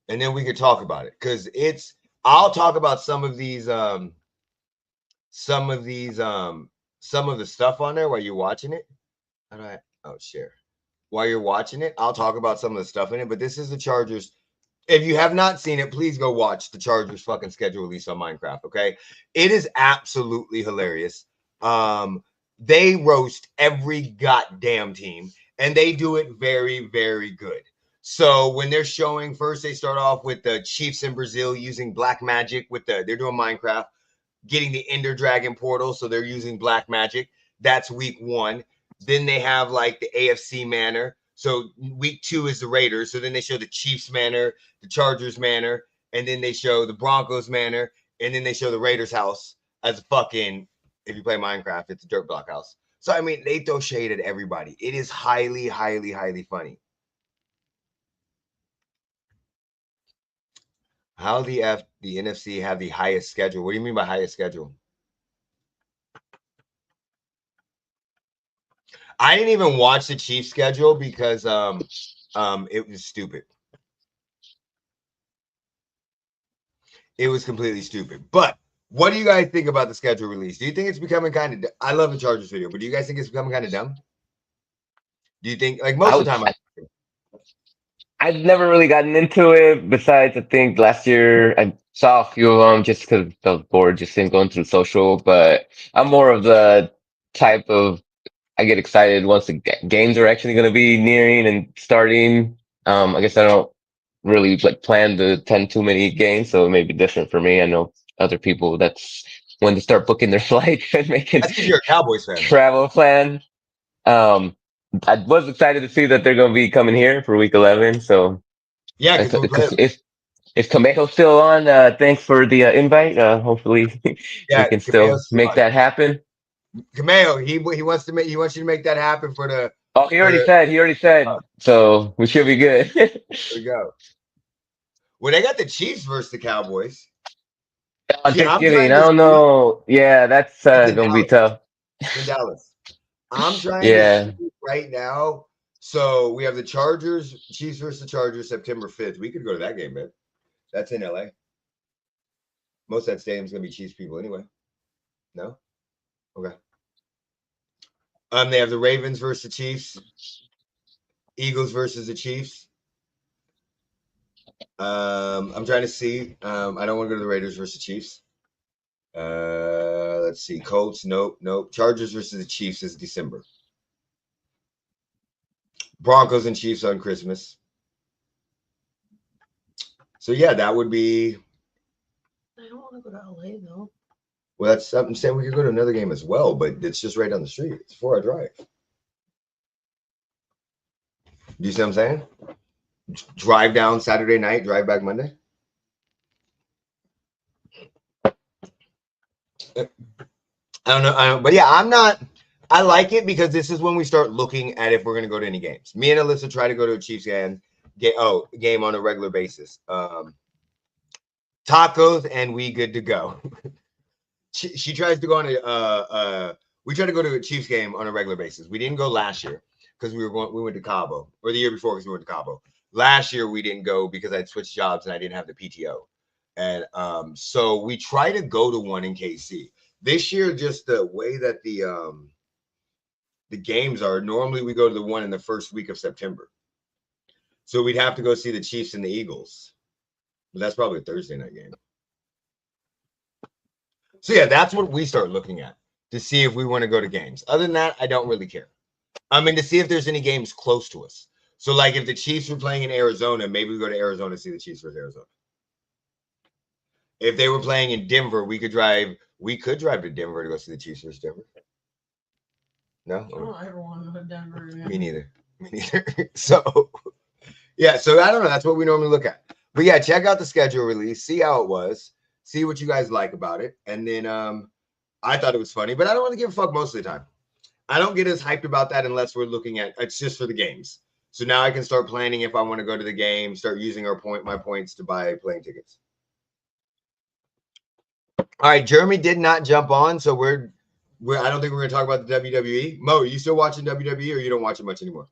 and then we could talk about it because I'll talk about some of these some of the stuff on there while you're watching it. How do I share? While you're watching it, I'll talk about some of the stuff in it. But this is the Chargers. If you have not seen it, please go watch the Chargers fucking schedule release on Minecraft. Okay, it is absolutely hilarious. They roast every goddamn team, and they do it very, very good. So when they're showing, first they start off with the Chiefs in Brazil using black magic they're doing Minecraft, getting the Ender Dragon portal, so they're using black magic. That's week 1. Then they have like the AFC manor. So week 2 is the Raiders. So then they show the Chiefs manor, the Chargers manor, and then they show the Broncos manor, and then they show the Raiders house as a fucking, if you play Minecraft, it's a dirt block house. So I mean, they throw shade at everybody. It is highly, highly, highly funny. How the NFC have the highest schedule? What do you mean by highest schedule? I didn't even watch the Chiefs schedule because it was stupid. It was completely stupid. But what do you guys think about the schedule release? Do you think it's becoming kind of I love the Chargers video, but do you guys think it's becoming kind of dumb? Do you think like I most of the was time I've never really gotten into it. Besides, I think last year I saw a few of them just because I was bored, just in going through social. But I'm more of the type of I get excited once the games are actually going to be nearing and starting. I guess I don't really like plan to attend too many games, so it may be different for me. I know other people that's when to start booking their flights and making that's because you're a Cowboys fan. travel plan. Um, I was excited to see that they're going to be coming here for week 11. So Yeah, because we're playing because them. Is Camejo still on? Thanks for the invite. Hopefully we Yeah, can still Cameo's still make on. that happen. Cameo, he wants to make he wants you to make that happen for the Oh, he for already the. said. He already said. So we should be good. There we go. Well, they got the Chiefs versus the Cowboys. On See, I'm Thanksgiving, trying I to don't see. know. Yeah, that's That's in gonna be Dallas. tough. It's in Dallas. I'm trying to see Yeah. right now. So we have the Chargers, Chiefs versus the Chargers, September 5th. We could go to that game, man. That's in LA. Most of that stadium's gonna be Chiefs people anyway. No? Okay. They have the Ravens versus the Chiefs, Eagles versus the Chiefs. I'm trying to see. I don't want to go to the Raiders versus the Chiefs. Let's see. Colts, nope, nope. Chargers versus the Chiefs is December. Broncos and Chiefs on Christmas. So yeah, that would be. I don't want to go to LA though. Well, that's I'm saying we could go to another game as well, but it's just right down the street. It's a 4-hour drive. Do you see what I'm saying? Drive down Saturday night, drive back Monday. I don't, but yeah, I'm not. I like it because this is when we start looking at if we're going to go to any games. Me and Alyssa try to go to a Chiefs game on a regular basis. Tacos and we good to go. she tries to go on we try to go to a Chiefs game on a regular basis. We didn't go last year because we went to Cabo, or the year before because we went to Cabo. Last year we didn't go because I'd switched jobs and I didn't have the PTO. And so we try to go to one in KC. This year, just the way that the games are, normally we go to the one in the first week of September. So we'd have to go see the Chiefs and the Eagles. But that's probably a Thursday night game. So yeah, that's what we start looking at to see if we want to go to games. Other than that, I don't really care. I mean, to see if there's any games close to us. So like if the Chiefs were playing in Arizona, maybe we go to Arizona to see the Chiefs versus Arizona. If they were playing in Denver, we could drive to Denver to go see the Chiefs versus Denver. No? I don't ever want to go to Denver. Man. Me neither. So yeah, so I don't know. That's what we normally look at. But yeah, check out the schedule release, see how it was, see what you guys like about it. And then I thought it was funny, but I don't really give a fuck most of the time. I don't get as hyped about that unless we're looking at it's just for the games. So now I can start planning if I want to go to the game, start using my points to buy plane tickets. All right, Jeremy did not jump on, so we're I don't think we're gonna talk about the WWE. Mo, are you still watching WWE or you don't watch it much anymore?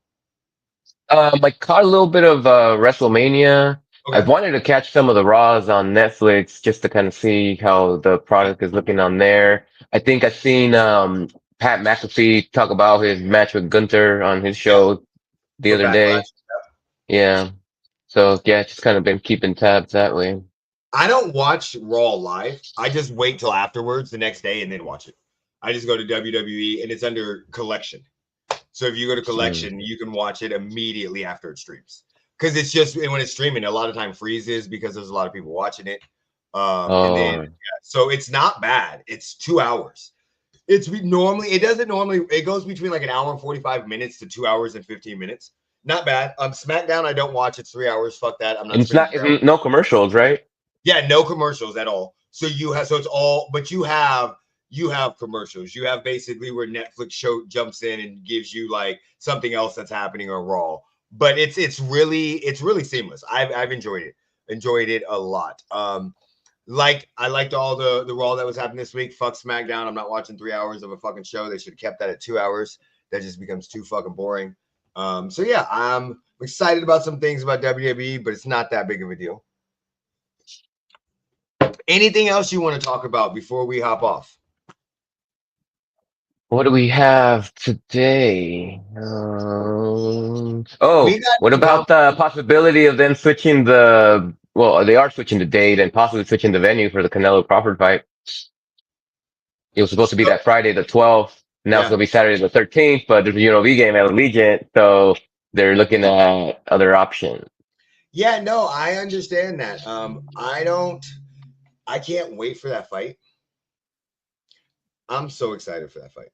I caught a little bit of WrestleMania. I Okay. wanted to catch some of the Raws on Netflix just to kind of see how the product is looking on there. I think I've seen Pat McAfee talk about his match with Gunther on his Yeah. show the For other Backlash. day. Yeah. So yeah, just kind of been keeping tabs that way. I don't watch Raw live. I just wait till afterwards the next day and then watch it. I just go to WWE and it's under collection. So if you go to Mm. collection, you can watch it immediately after it streams. Because it's just when it's streaming, a lot of time freezes because there's a lot of people watching it. And then Oh, so it's not bad. It's 2 hours. It goes between like an hour and 45 minutes to 2 hours and 15 minutes. Not bad. SmackDown, I don't watch. It's 3 hours. Fuck that. I'm and not it's spending not 3 hours. no commercials, right? Yeah, no commercials at all. So it's all, but you have commercials. You have basically where Netflix show jumps in and gives you like something else that's happening on Raw. But it's really seamless. I've enjoyed it a lot. Like I liked all the Raw that was happening this week. Fuck SmackDown. I'm not watching 3 hours of a fucking show. They should have kept that at 2 hours. That just becomes too fucking boring. So yeah, I'm excited about some things about WWE, but it's not that big of a deal. Anything else you want to talk about before we hop off? What do we have today? We Oh, got what well, about the possibility of them switching well, they are switching the date and possibly switching the venue for the Canelo Crawford fight. It was supposed to be so, that Friday the 12th. Now it's yeah. going to be Saturday the 13th, but there's a UNLV game at Allegiant, so they're looking at other options. Yeah, no, I understand that. I can't wait for that fight. I'm so excited for that fight.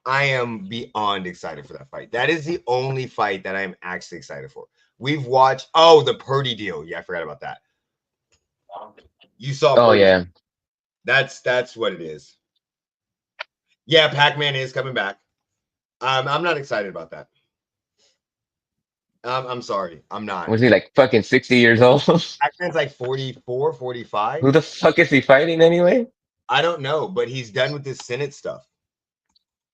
I am beyond excited for that fight. That is the only fight that I'm actually excited for. We've watched. Oh, the Purdy deal. Yeah, I forgot about that. You saw Oh Purdy. yeah. That's what it is. Yeah, Pac-Man is coming back. I'm not excited about that. I'm sorry. I'm not. Was he like fucking 60 years old? Pac-Man's like 44, Who 45. the fuck is he fighting anyway? I don't know, but he's done with this Senate stuff.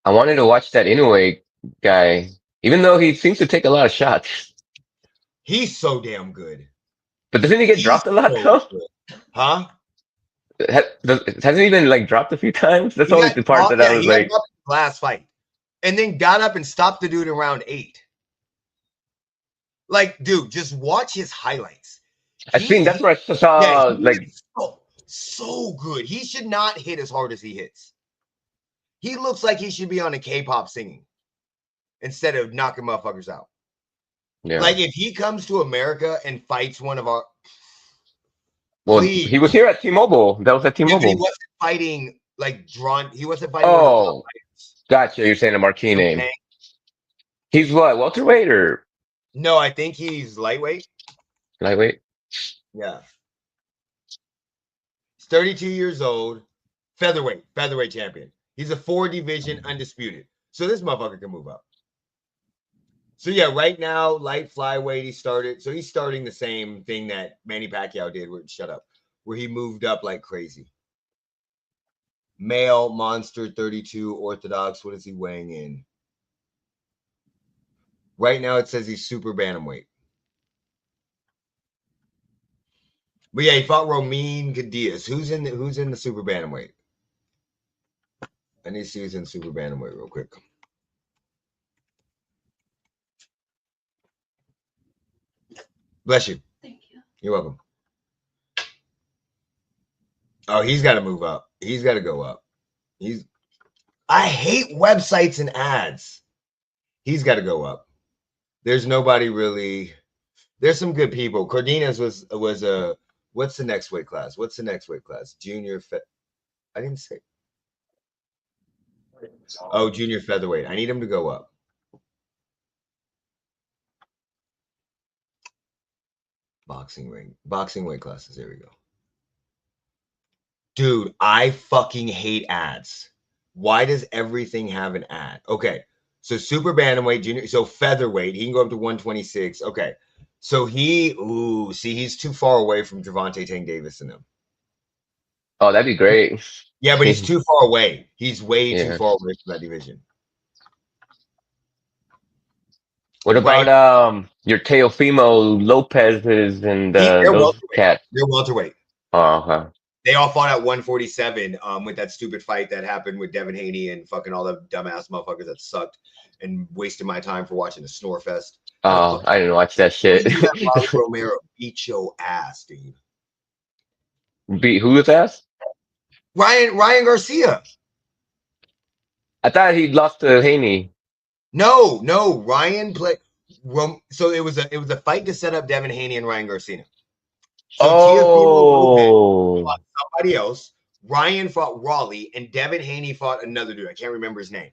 I wanted to watch that Inoue guy, even though he seems to take a lot of shots. He's so damn good. But doesn't he get He's dropped a lot so though? good. Huh? Hasn't he been like dropped a few times? That's He always got the part dropped. that I Yeah, was he got like, dropped in the last fight. And then got up and stopped the dude in round 8. Like, dude, just watch his highlights. I think that's where I saw like, He's so good. He should not hit as hard as he hits. He looks like he should be on a K-pop singing instead of knocking motherfuckers out. yeah. Like, if he comes to America and fights one of our, Well, please. he was here at T-Mobile. That was at Yeah, but he T-Mobile. wasn't fighting like drawn. He wasn't fighting one of the top Oh, fighters. gotcha. You're saying a marquee You know what I'm name. saying? He's what, welterweight or No, I think he's lightweight. lightweight? Yeah. He's 32 years old. Featherweight champion. He's a 4 division undisputed. So this motherfucker can move up. So yeah, right now, light flyweight, he started. So he's starting the same thing that Manny Pacquiao did, where he moved up like crazy. Male, monster, 32, orthodox. What is he weighing in? Right now, it says he's super bantamweight. But yeah, he fought Romain Cadiz. Who's in the super bantamweight? I need to see who's in super bantamweight real quick. Bless you. Thank you. You're welcome. Oh, he's got to move up. He's got to go up. I hate websites and ads. He's got to go up. There's nobody really. There's some good people. Cardenas was a. What's the next weight class? Junior. I didn't say. Oh, junior featherweight. I need him to go up. Boxing weight classes. There we go. Dude, I fucking hate ads. Why does everything have an ad? Okay, so super bantamweight, junior, so featherweight, he can go up to 126. Okay, so he's too far away from Gervonta Tank Davis and them. Oh, that'd be great. Yeah, but he's too far away. He's way too Yeah. far away from that division. What about your Teofimo Lopez's and They're those welterweight. cats? They're welterweight. Uh-huh. They all fought at 147 with that stupid fight that happened with Devin Haney and fucking all the dumbass motherfuckers that sucked and wasted my time for watching the snore fest. Oh, I didn't watch that shit. Rolly Romero beat your ass, dude. Beat who was ass? Ryan Garcia. I thought he lost to Haney. No, Ryan played. So it was a fight to set up Devin Haney and Ryan Garcia. So Teofimo fought somebody else. Ryan fought Raleigh, and Devin Haney fought another dude. I can't remember his name.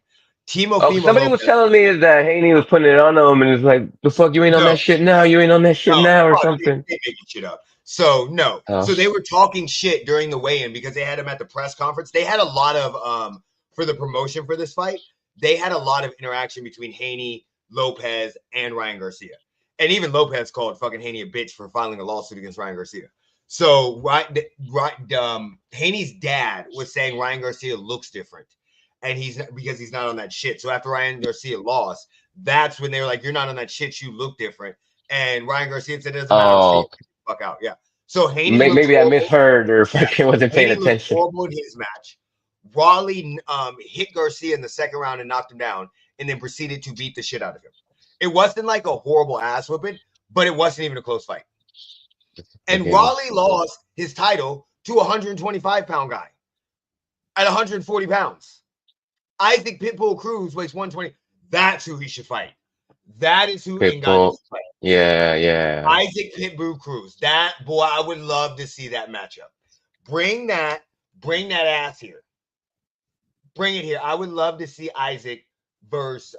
Somebody was telling me that Haney was putting it on him, and it's like, the fuck, you ain't on that shit now, or something. They making shit up. So no. Oh. So they were talking shit during the weigh-in because they had him at the press conference. They had a lot of for the promotion for this fight. They had a lot of interaction between Haney, Lopez, and Ryan Garcia. And even Lopez called fucking Haney a bitch for filing a lawsuit against Ryan Garcia. So Haney's dad was saying Ryan Garcia looks different, and because he's not on that shit. So after Ryan Garcia lost, that's when they were like, "You're not on that shit. You look different." And Ryan Garcia said, "It doesn't matter. Fuck out." Yeah. So Haney maybe I misheard or fucking wasn't paying attention. Horrible in his match. Raleigh hit Garcia in the second round and knocked him down, and then proceeded to beat the shit out of him. It wasn't like a horrible ass whooping, but it wasn't even a close fight. And Raleigh lost his title to a 125-pound guy at 140 pounds. Isaac Pitbull Cruz weighs 120. That's who he should fight. That is who Ngannou should fight. Yeah. Isaac Pitbull Cruz. That boy, I would love to see that matchup. Bring that ass here. Bring it here. I would love to see Isaac versus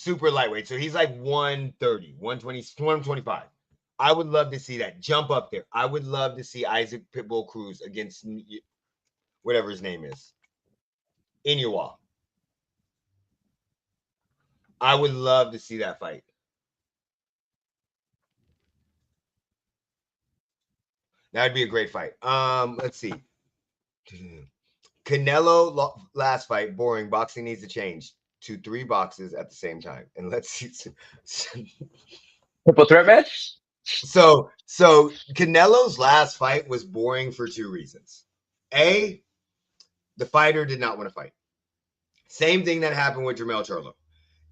super lightweight. So he's like 130, 120, 125. I would love to see that jump up there. I would love to see Isaac Pitbull Cruz against whatever his name is, Inuwa. I would love to see that fight. That'd be a great fight. Let's see. Canelo last fight, boring. Boxing needs to change to 3 boxes at the same time. And let's see. Triple threat match? So Canelo's last fight was boring for 2 reasons. A, the fighter did not want to fight. Same thing that happened with Jermell Charlo.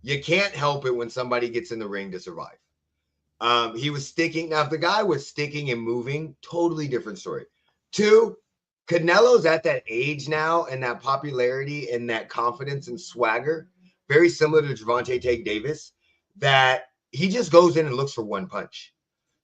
You can't help it when somebody gets in the ring to survive. He was sticking. Now, if the guy was sticking and moving, totally different story. 2, Canelo's at that age now and that popularity and that confidence and swagger, very similar to Gervonta Tank Davis, that he just goes in and looks for one punch.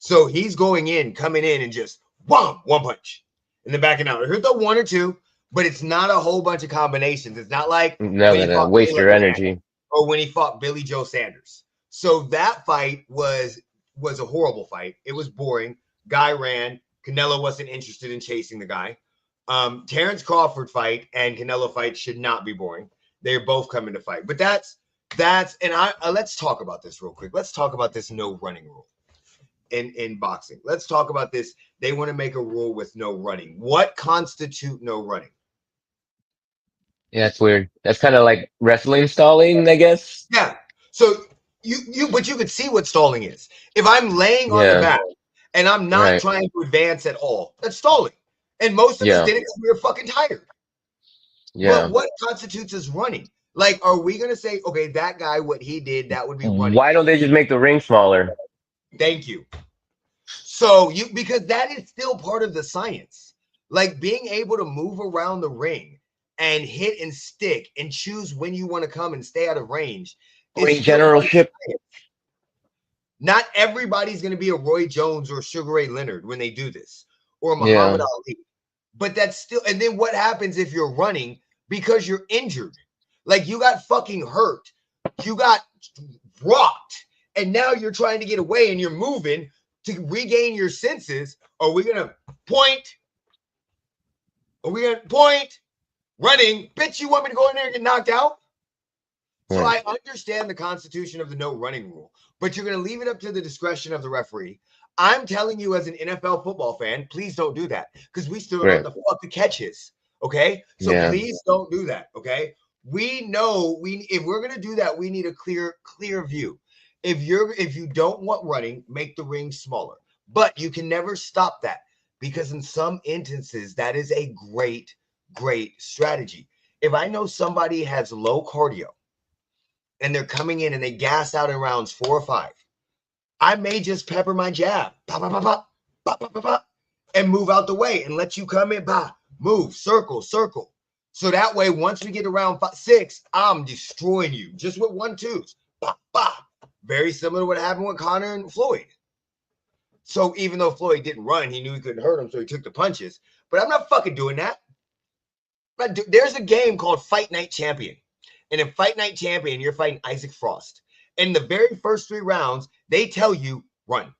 So he's coming in and just one punch and then backing out. He'll throw 1 or 2, but it's not a whole bunch of combinations. It's not like No, waste your energy. Or when he fought Billy Joe Sanders. So that fight was a horrible fight. It was boring. Guy ran. Canelo wasn't interested in chasing the guy. Terrence Crawford fight and Canelo fight should not be boring. They're both coming to fight. But that's and let's talk about this real quick. Let's talk about this no running rule in boxing. Let's talk about this. They want to make a rule with no running. What constitutes no running? Yeah, that's weird. That's kind of like wrestling stalling, I guess. Yeah. So but you could see what stalling is. If I'm laying on the back and I'm not trying to advance at all, that's stalling. And most of us did it because we were fucking tired. Yeah. But what constitutes as running? Like, are we gonna say, okay, that guy, what he did, that would be running? Why don't they just make the ring smaller? Thank you. So because that is still part of the science. Like being able to move around the ring and hit and stick and choose when you want to come and stay out of range. Generalship. Not everybody's going to be a Roy Jones or Sugar Ray Leonard when they do this, or Muhammad Ali. But that's still, and then what happens if you're running because you're injured? Like you got fucking hurt, you got rocked, and now you're trying to get away and you're moving to regain your senses. Are we going to point? Are we going to point? Running, bitch, you want me to go in there and get knocked out? So I understand the constitution of the no running rule, but you're going to leave it up to the discretion of the referee. I'm telling you as an NFL football fan, please don't do that because we still don't know what the fuck the catch is, okay? So please don't do that, okay? We know if we're going to do that, we need a clear view. If you don't want running, make the ring smaller. But you can never stop that because in some instances, that is a great strategy. If I know somebody has low cardio and they're coming in and they gas out in rounds 4 or 5, I may just pepper my jab, pop, pop, pop, pop, pop, pop, pop, pop, and move out the way and let you come in, move, circle. So that way, once we get to round 5, 6, I'm destroying you just with 1-2s. Very similar to what happened with Conor and Floyd. So even though Floyd didn't run, he knew he couldn't hurt him, so he took the punches. But I'm not fucking doing that. There's a game called Fight Night Champion. And in Fight Night Champion, you're fighting Isaac Frost. In the very first 3 rounds, they tell you run.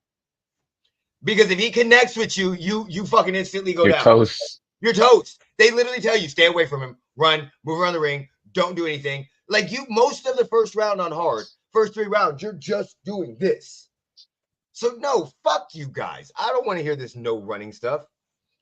Because if he connects with you, you fucking instantly go down. Toast. You're toast. They literally tell you, stay away from him, run, move around the ring, don't do anything. Like most of the first round on hard, first 3 rounds, you're just doing this. So no, fuck you guys. I don't want to hear this no running stuff.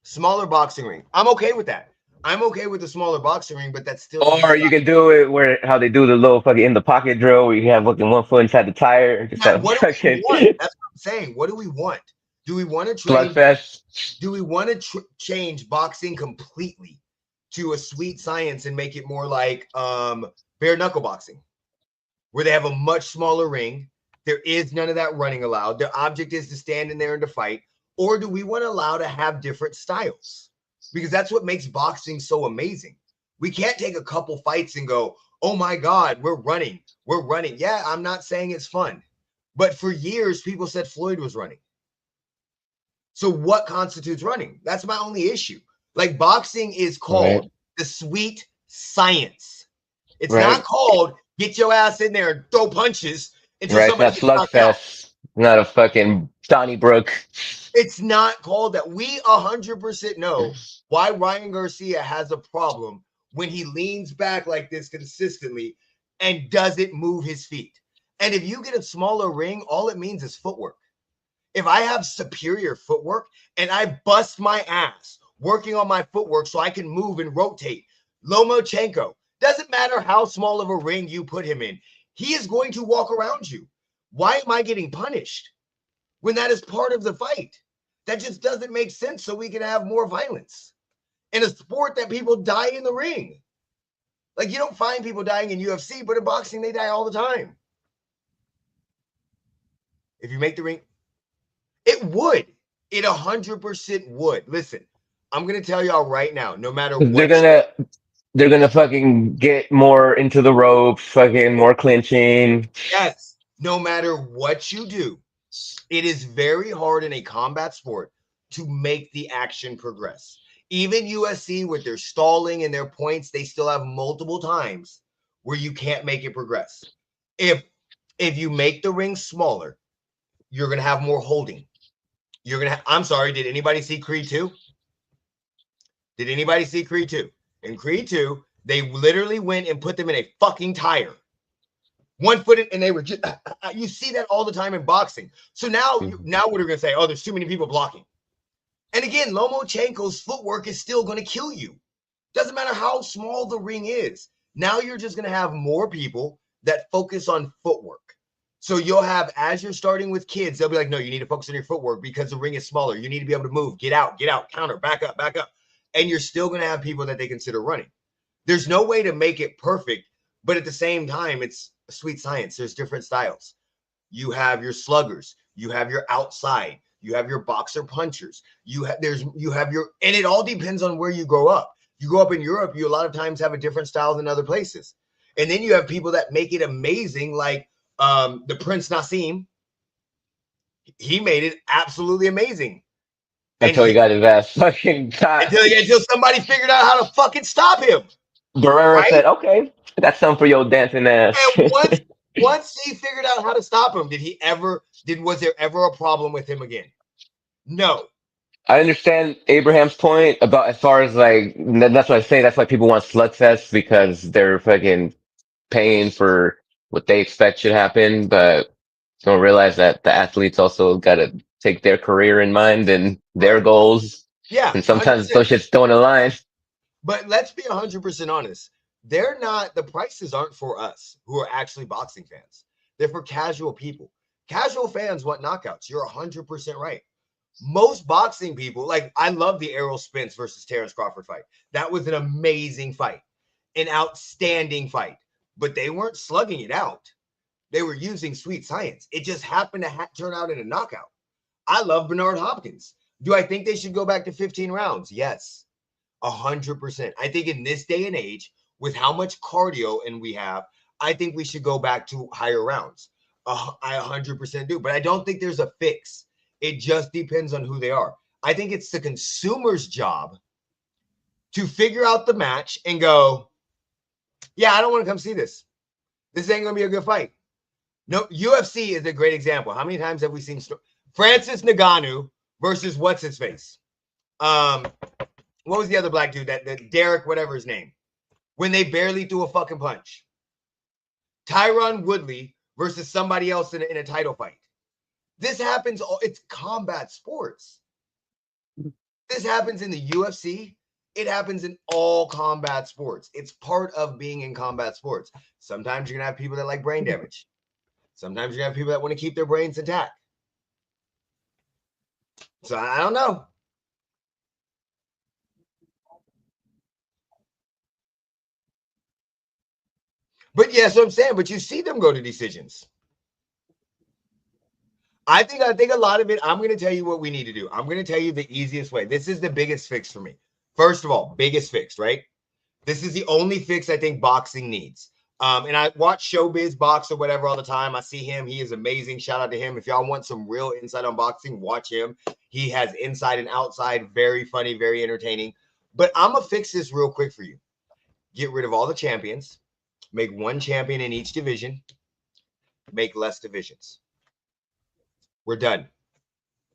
Smaller boxing ring. I'm okay with that. I'm okay with the smaller boxing ring, but that's still. Or you can do it how they do the little fucking in the pocket drill where you have fucking 1 foot inside the tire. What do we want? That's what I'm saying. What do we want? Do we want to Slugfest? Do we want to change boxing completely to a sweet science and make it more like bare knuckle boxing, where they have a much smaller ring? There is none of that running allowed. The object is to stand in there and to fight. Or do we want to allow to have different styles? Because that's what makes boxing so amazing. We can't take a couple fights and go, oh my God, we're running. Yeah, I'm not saying it's fun. But for years, people said Floyd was running. So what constitutes running? That's my only issue. Like boxing is called the sweet science. It's not called Get your ass in there and throw punches until Right? It's somebody not gets knocked out. slugfest. Not a fucking Donnybrook. It's not called that. We 100% know why Ryan Garcia has a problem when he leans back like this consistently and doesn't move his feet. And if you get a smaller ring, all it means is footwork. If I have superior footwork and I bust my ass working on my footwork so I can move and rotate, Lomachenko, doesn't matter how small of a ring you put him in, he is going to walk around you. Why am I getting punished when that is part of the fight? That just doesn't make sense, so we can have more violence in a sport that people die in the ring. Like, you don't find people dying in UFC, but in boxing, they die all the time. If you make the ring, it would. It 100% would. Listen, I'm going to tell y'all right now, no matter They're what. gonna they're gonna fucking get more into the ropes, fucking more clinching. Yes, no matter what you do, it is very hard in a combat sport to make the action progress. Even USC with their stalling and their points, they still have multiple times where you can't make it progress. If you make the ring smaller, you're gonna have more holding. You're gonna. I'm sorry. Did anybody see Creed 2? Did anybody see Creed 2? In Creed 2, they literally went and put them in a fucking tire. 1 foot in, and they were just. You see that all the time in boxing. So now what are we gonna say? Oh, there's too many people blocking. And again, Lomachenko's footwork is still going to kill you. Doesn't matter how small the ring is. Now you're just going to have more people that focus on footwork. So you'll have, as you're starting with kids, they'll be like, no, you need to focus on your footwork because the ring is smaller. You need to be able to move, get out, counter, back up. And you're still going to have people that they consider running. There's no way to make it perfect, but at the same time, it's a sweet science. There's different styles. You have your sluggers. You have your outside. You have your boxer punchers. You have your, and it all depends on where you grow up. You grow up in Europe, you a lot of times have a different style than other places. And then you have people that make it amazing, like the Prince Nassim. He made it absolutely amazing. Until he got his ass fucking caught. Until somebody figured out how to fucking stop him. Guerrero Right? said, "Okay, that's something for your dancing ass." And once he figured out how to stop him, was there ever a problem with him again? No. I understand Abraham's point about as far as like that's what I say. That's why people want slugfest because they're fucking paying for what they expect should happen, but don't realize that the athletes also got to take their career in mind and their goals. Yeah, And sometimes 100%. those shits don't align. But let's be 100% honest. The prices aren't for us who are actually boxing fans. They're for casual people. Casual fans want knockouts. You're 100% right. Most boxing people, like I love the Errol Spence versus Terrence Crawford fight. That was an amazing fight, an outstanding fight. But they weren't slugging it out. They were using sweet science. It just happened to turn out in a knockout. I love Bernard Hopkins. Do I think they should go back to 15 rounds? Yes. 100%. I think in this day and age, with how much cardio and we have, I think we should go back to higher rounds. I 100% do, but I don't think there's a fix. It just depends on who they are. I think it's the consumer's job to figure out the match and go, yeah, I don't want to come see this. This ain't going to be a good fight. No, UFC is a great example. How many times have we seen Francis Ngannou versus what's his face? What was the other black dude that Derek, whatever his name, when they barely threw a fucking punch? Tyron Woodley versus somebody else in a title fight. This happens. It's combat sports. This happens in the UFC. It happens in all combat sports. It's part of being in combat sports. Sometimes you're going to have people that like brain damage. Sometimes you're going to have people that want to keep their brains intact. So I don't know. But yeah, so I'm saying, but you see them go to decisions. I think a lot of it, I'm going to tell you what we need to do. I'm going to tell you the easiest way. This is the biggest fix for me. First of all, biggest fix, right? This is the only fix I think boxing needs. And I watch Showbiz Box or whatever all the time. I see him. He is amazing. Shout out to him. If y'all want some real insight on boxing, watch him. He has inside and outside. Very funny, very entertaining. But I'm going to fix this real quick for you. Get rid of all the champions. Make one champion in each division. Make less divisions. We're done.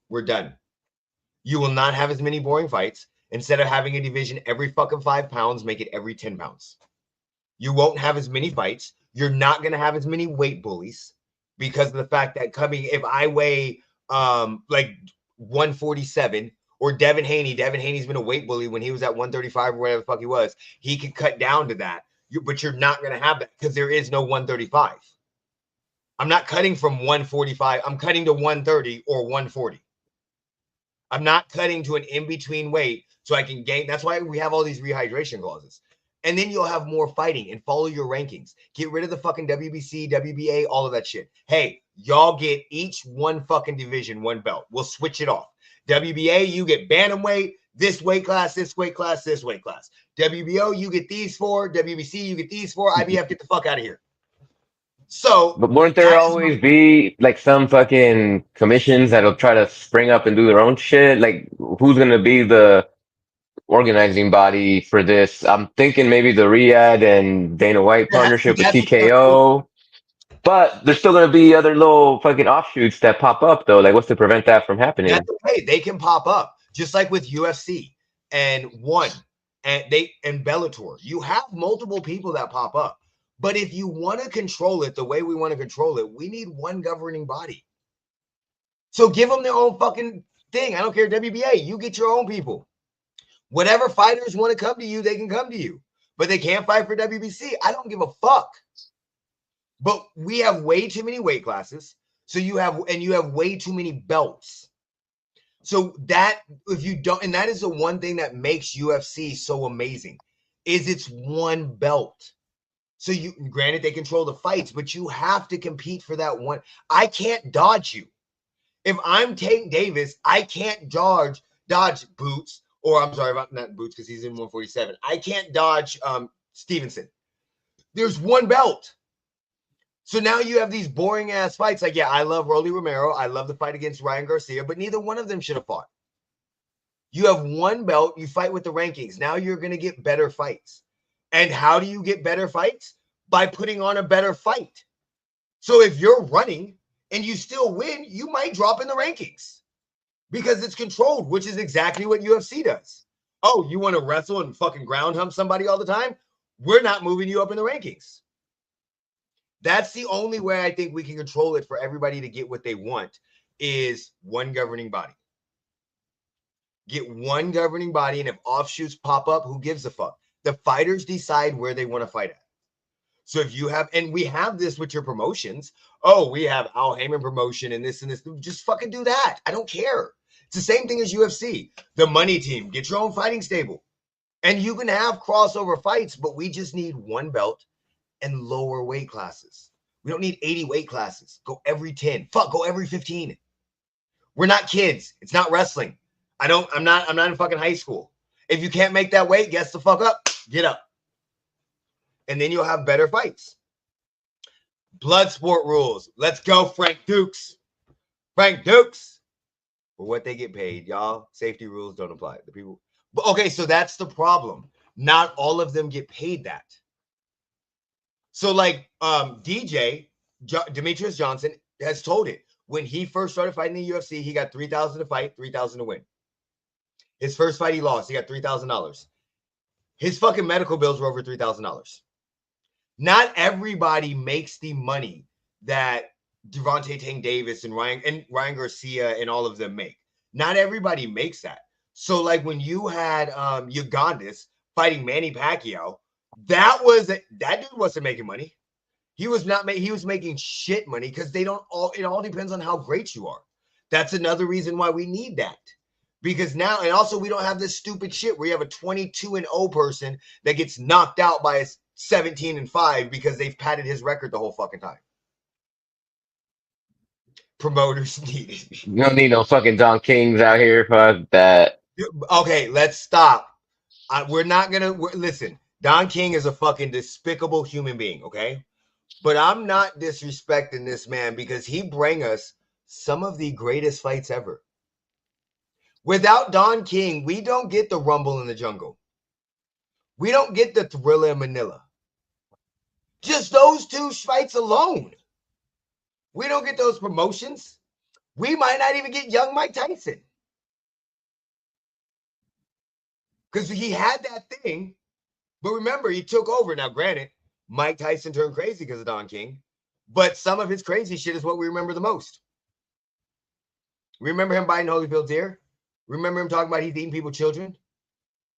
We're done. You will not have as many boring fights. Instead of having a division every fucking 5 pounds, make it every 10 pounds. You won't have as many fights. You're not going to have as many weight bullies because of the fact that if I weigh like 147 or Devin Haney's been a weight bully when he was at 135 or whatever the fuck he was. He can cut down to that. But you're not going to have that because there is no 135. I'm not cutting from 145. I'm cutting to 130 or 140. I'm not cutting to an in-between weight so I can gain. That's why we have all these rehydration clauses. And then you'll have more fighting and follow your rankings. Get rid of the fucking WBC, WBA, all of that shit. Hey, y'all get each one fucking division, one belt. We'll switch it off. WBA, you get bantamweight, this weight class, this weight class, this weight class. WBO, you get these four. WBC, you get these four. IBF, get the fuck out of here. So, But won't there always be like some fucking commissions that'll try to spring up and do their own shit? Like, who's gonna be the organizing body for this? I'm thinking maybe the Riyadh and Dana White partnership with TKO. But there's still gonna be other little fucking offshoots that pop up though. Like, what's to prevent that from happening? That's okay. They can pop up just like with UFC and Bellator. You have multiple people that pop up. But if you want to control it the way we want to control it, we need one governing body. So give them their own fucking thing. I don't care, WBA. You get your own people. Whatever fighters want to come to you, they can come to you. But they can't fight for WBC. I don't give a fuck. But we have way too many weight classes. So you have way too many belts. So that, if you don't, and that is the one thing that makes UFC so amazing, is it's one belt. So granted, they control the fights, but you have to compete for that one. I can't dodge you. If I'm Tank Davis, I can't dodge Boots, or I'm sorry about not Boots because he's in 147. I can't dodge Stevenson. There's one belt. So now you have these boring ass fights. Like, yeah, I love Rolly Romero. I love the fight against Ryan Garcia, but neither one of them should have fought. You have one belt. You fight with the rankings. Now you're going to get better fights. And how do you get better fights? By putting on a better fight. So if you're running and you still win, you might drop in the rankings because it's controlled, which is exactly what UFC does. Oh, you want to wrestle and fucking ground hump somebody all the time? We're not moving you up in the rankings. That's the only way I think we can control it for everybody to get what they want is one governing body. Get one governing body, and if offshoots pop up, who gives a fuck? The fighters decide where they want to fight at. So if you have, and we have this with your promotions. Oh, we have Al Heyman promotion and this. Just fucking do that. I don't care. It's the same thing as UFC. The money team, get your own fighting stable. And you can have crossover fights, but we just need one belt and lower weight classes. We don't need 80 weight classes. Go every 10. Fuck, go every 15. We're not kids. It's not wrestling. I'm not in fucking high school. If you can't make that weight, guess the fuck up. Get up. And then you'll have better fights. Blood sport rules. Let's go, Frank Dukes. Frank Dukes. For what they get paid, y'all. Safety rules don't apply. The people. But okay, so that's the problem. Not all of them get paid that. So like Demetrius Johnson has told it. When he first started fighting in the UFC, he got $3,000 to fight, $3,000 to win. His first fight he lost. He got $3,000. His fucking medical bills were over $3,000. Not everybody makes the money that Gervonta Tank Davis and Ryan Garcia and all of them make. Not everybody makes that. So like when you had Ugandis fighting Manny Pacquiao, that dude wasn't making money. He was making shit money because it all depends on how great you are. That's another reason why we need that. Because now, and also we don't have this stupid shit where you have a 22-0 person that gets knocked out by a 17-5 because they've padded his record the whole fucking time. Promoters need it. You don't need no fucking Don Kings out here for that. Okay, let's stop. We're not gonna listen. Don King is a fucking despicable human being, okay? But I'm not disrespecting this man because he bring us some of the greatest fights ever. Without Don King, we don't get the Rumble in the Jungle. We don't get the Thriller in Manila. Just those two fights alone. We don't get those promotions. We might not even get young Mike Tyson. Because he had that thing. But remember, he took over. Now, granted, Mike Tyson turned crazy because of Don King. But some of his crazy shit is what we remember the most. Remember him biting Holyfield's ear? Remember him talking about he's eating people's children?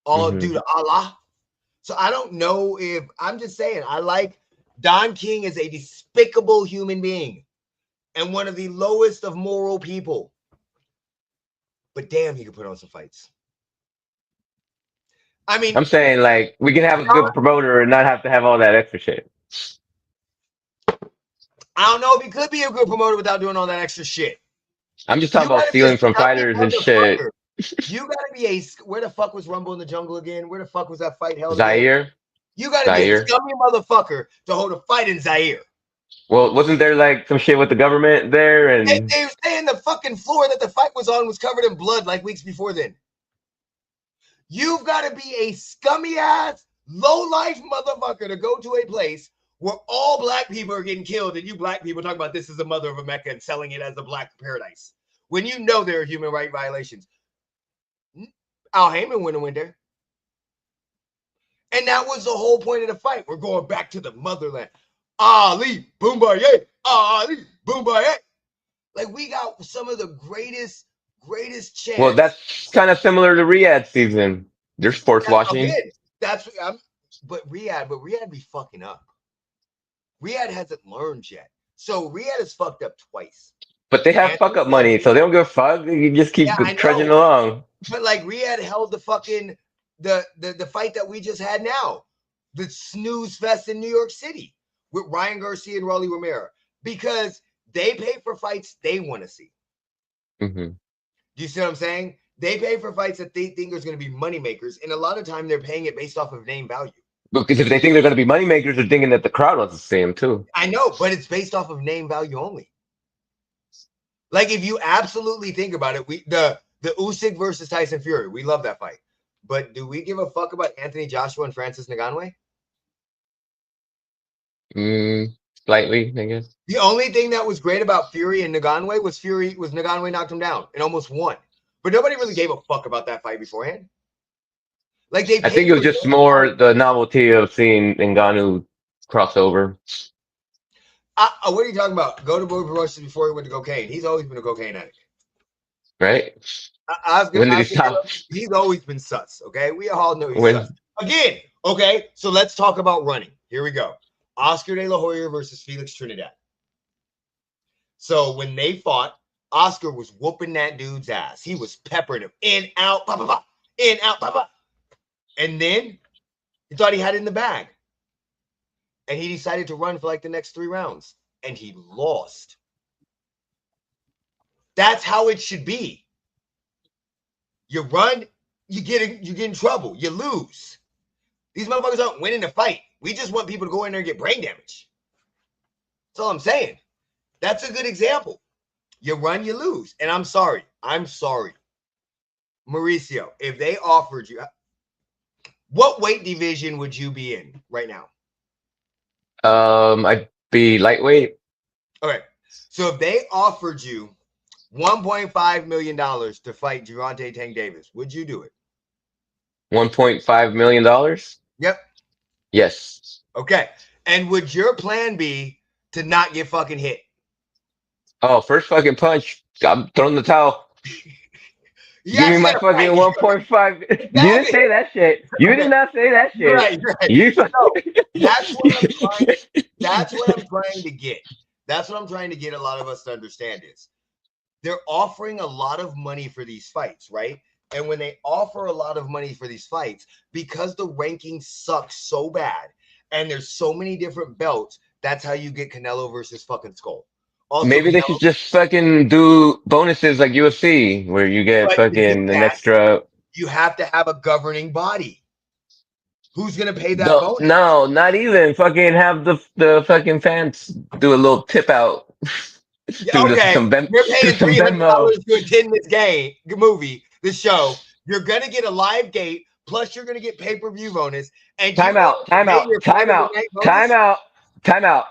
All due to Allah. So I don't know if, I'm just saying, I like Don King is a despicable human being and one of the lowest of moral people. But damn, he could put on some fights. I mean, I'm saying like we can have a good promoter and not have to have all that extra shit. I don't know if he could be a good promoter without doing all that extra shit. I'm just talking about stealing from fighters and shit. You gotta be a, where the fuck was Rumble in the Jungle again? Where the fuck was that fight held Zaire? again? You gotta be a scummy motherfucker to hold a fight in Zaire. Well, wasn't there like some shit with the government there? And they were saying the fucking floor that the fight was on was covered in blood like weeks before then. You've got to be a scummy ass, low life motherfucker to go to a place where all black people are getting killed and you black people talk about this is the mother of America and selling it as a black paradise. When you know there are human rights violations. Al Heyman wouldn't have went there. And that was the whole point of the fight. We're going back to the motherland. Ali, Boombaye, Ali, Boombaye. Like, we got some of the greatest chance. Well, that's kind of similar to Riyadh season. They're sports watching. Again, but Riyadh be fucking up. Riyadh hasn't learned yet. So Riyadh is fucked up twice. But they have fuck up money, so they don't give a fuck. You just keep trudging along. But like Riyadh held the fucking the fight that we just had now, the snooze fest in New York City with Ryan Garcia and Rolly Romero, because they pay for fights they want to see. Mm-hmm. Do you see what I'm saying? They pay for fights that they think is going to be money makers, and a lot of time they're paying it based off of name value. Because if they think they're going to be money makers, they're thinking that the crowd wants to see them too. I know, but it's based off of name value only. Like if you absolutely think about it, the Usyk versus Tyson Fury, we love that fight. But do we give a fuck about Anthony Joshua and Francis Ngannou? Slightly, I guess. The only thing that was great about Fury and Ngannou was Ngannou knocked him down and almost won. But nobody really gave a fuck about that fight beforehand. Like I think it was just more the novelty of seeing Ngannou cross over. What are you talking about? Go to Boy Promotions before he went to cocaine. He's always been a cocaine addict. Right? When did he stop? He's always been sus, okay? We all know he's sus. Again, okay? So let's talk about running. Here we go. Oscar De La Hoya versus Felix Trinidad. So when they fought, Oscar was whooping that dude's ass. He was peppering him. In, out, bah, bah, bah. In, out, bah, bah. And then he thought he had it in the bag. And he decided to run for like the next 3 rounds. And he lost. That's how it should be. You run, you get in trouble. You lose. These motherfuckers aren't winning the fight. We just want people to go in there and get brain damage. That's all I'm saying. That's a good example. You run, you lose. And I'm sorry. Mauricio, if they offered you, what weight division would you be in right now? I'd be lightweight. Okay. So if they offered you $1.5 million to fight Gervonta Tank Davis, would you do it? $1.5 million? Yep. Yes. Okay. And would your plan be to not get fucking hit? Oh, first fucking punch. I'm throwing the towel. Give me my fucking 1.5. You didn't say that shit. You did not say that shit. Right. That's what I'm trying to get. That's what I'm trying to get a lot of us to understand is they're offering a lot of money for these fights, right? And when they offer a lot of money for these fights, because the rankings suck so bad and there's so many different belts, that's how you get Canelo versus fucking Skull. Also, maybe they should just fucking do bonuses like UFC where you get fucking an extra. You have to have a governing body. Who's gonna pay that bonus? No, not even. Fucking have the fucking fans do a little tip out. Yeah, okay, you're paying $300 to attend this movie, this show. You're gonna get a live gate, plus you're gonna get pay-per-view bonus. And time out. Timeout.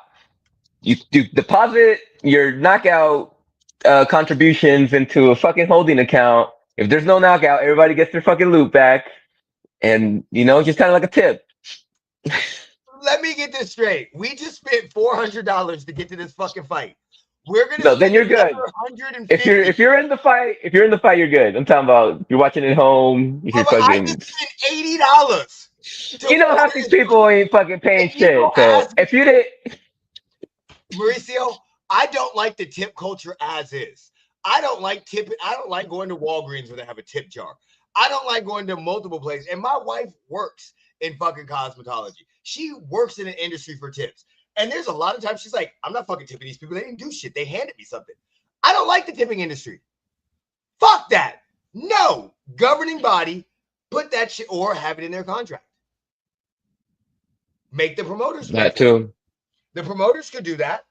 You deposit your knockout contributions into a fucking holding account. If there's no knockout, everybody gets their fucking loot back, and just kind of like a tip. Let me get this straight. We just spent $400 to get to this fucking fight. We're gonna No, then spend you're another good. If you're 150. if you're in the fight, you're good. I'm talking about if you're watching at home. If Oh, you're but I fucking, just spent $80 to half order these this people food. ain't fucking paying And you shit. gonna So ask me, if you did, Mauricio, I don't like the tip culture as is. I don't like tipping. I don't like going to Walgreens where they have a tip jar. I don't like going to multiple places. And my wife works in fucking cosmetology. She works in an industry for tips. And there's a lot of times she's like, I'm not fucking tipping these people. They didn't do shit. They handed me something. I don't like the tipping industry. Fuck that. No governing body put that shit or have it in their contract. Make the promoters pay that for it. too. The promoters could do that.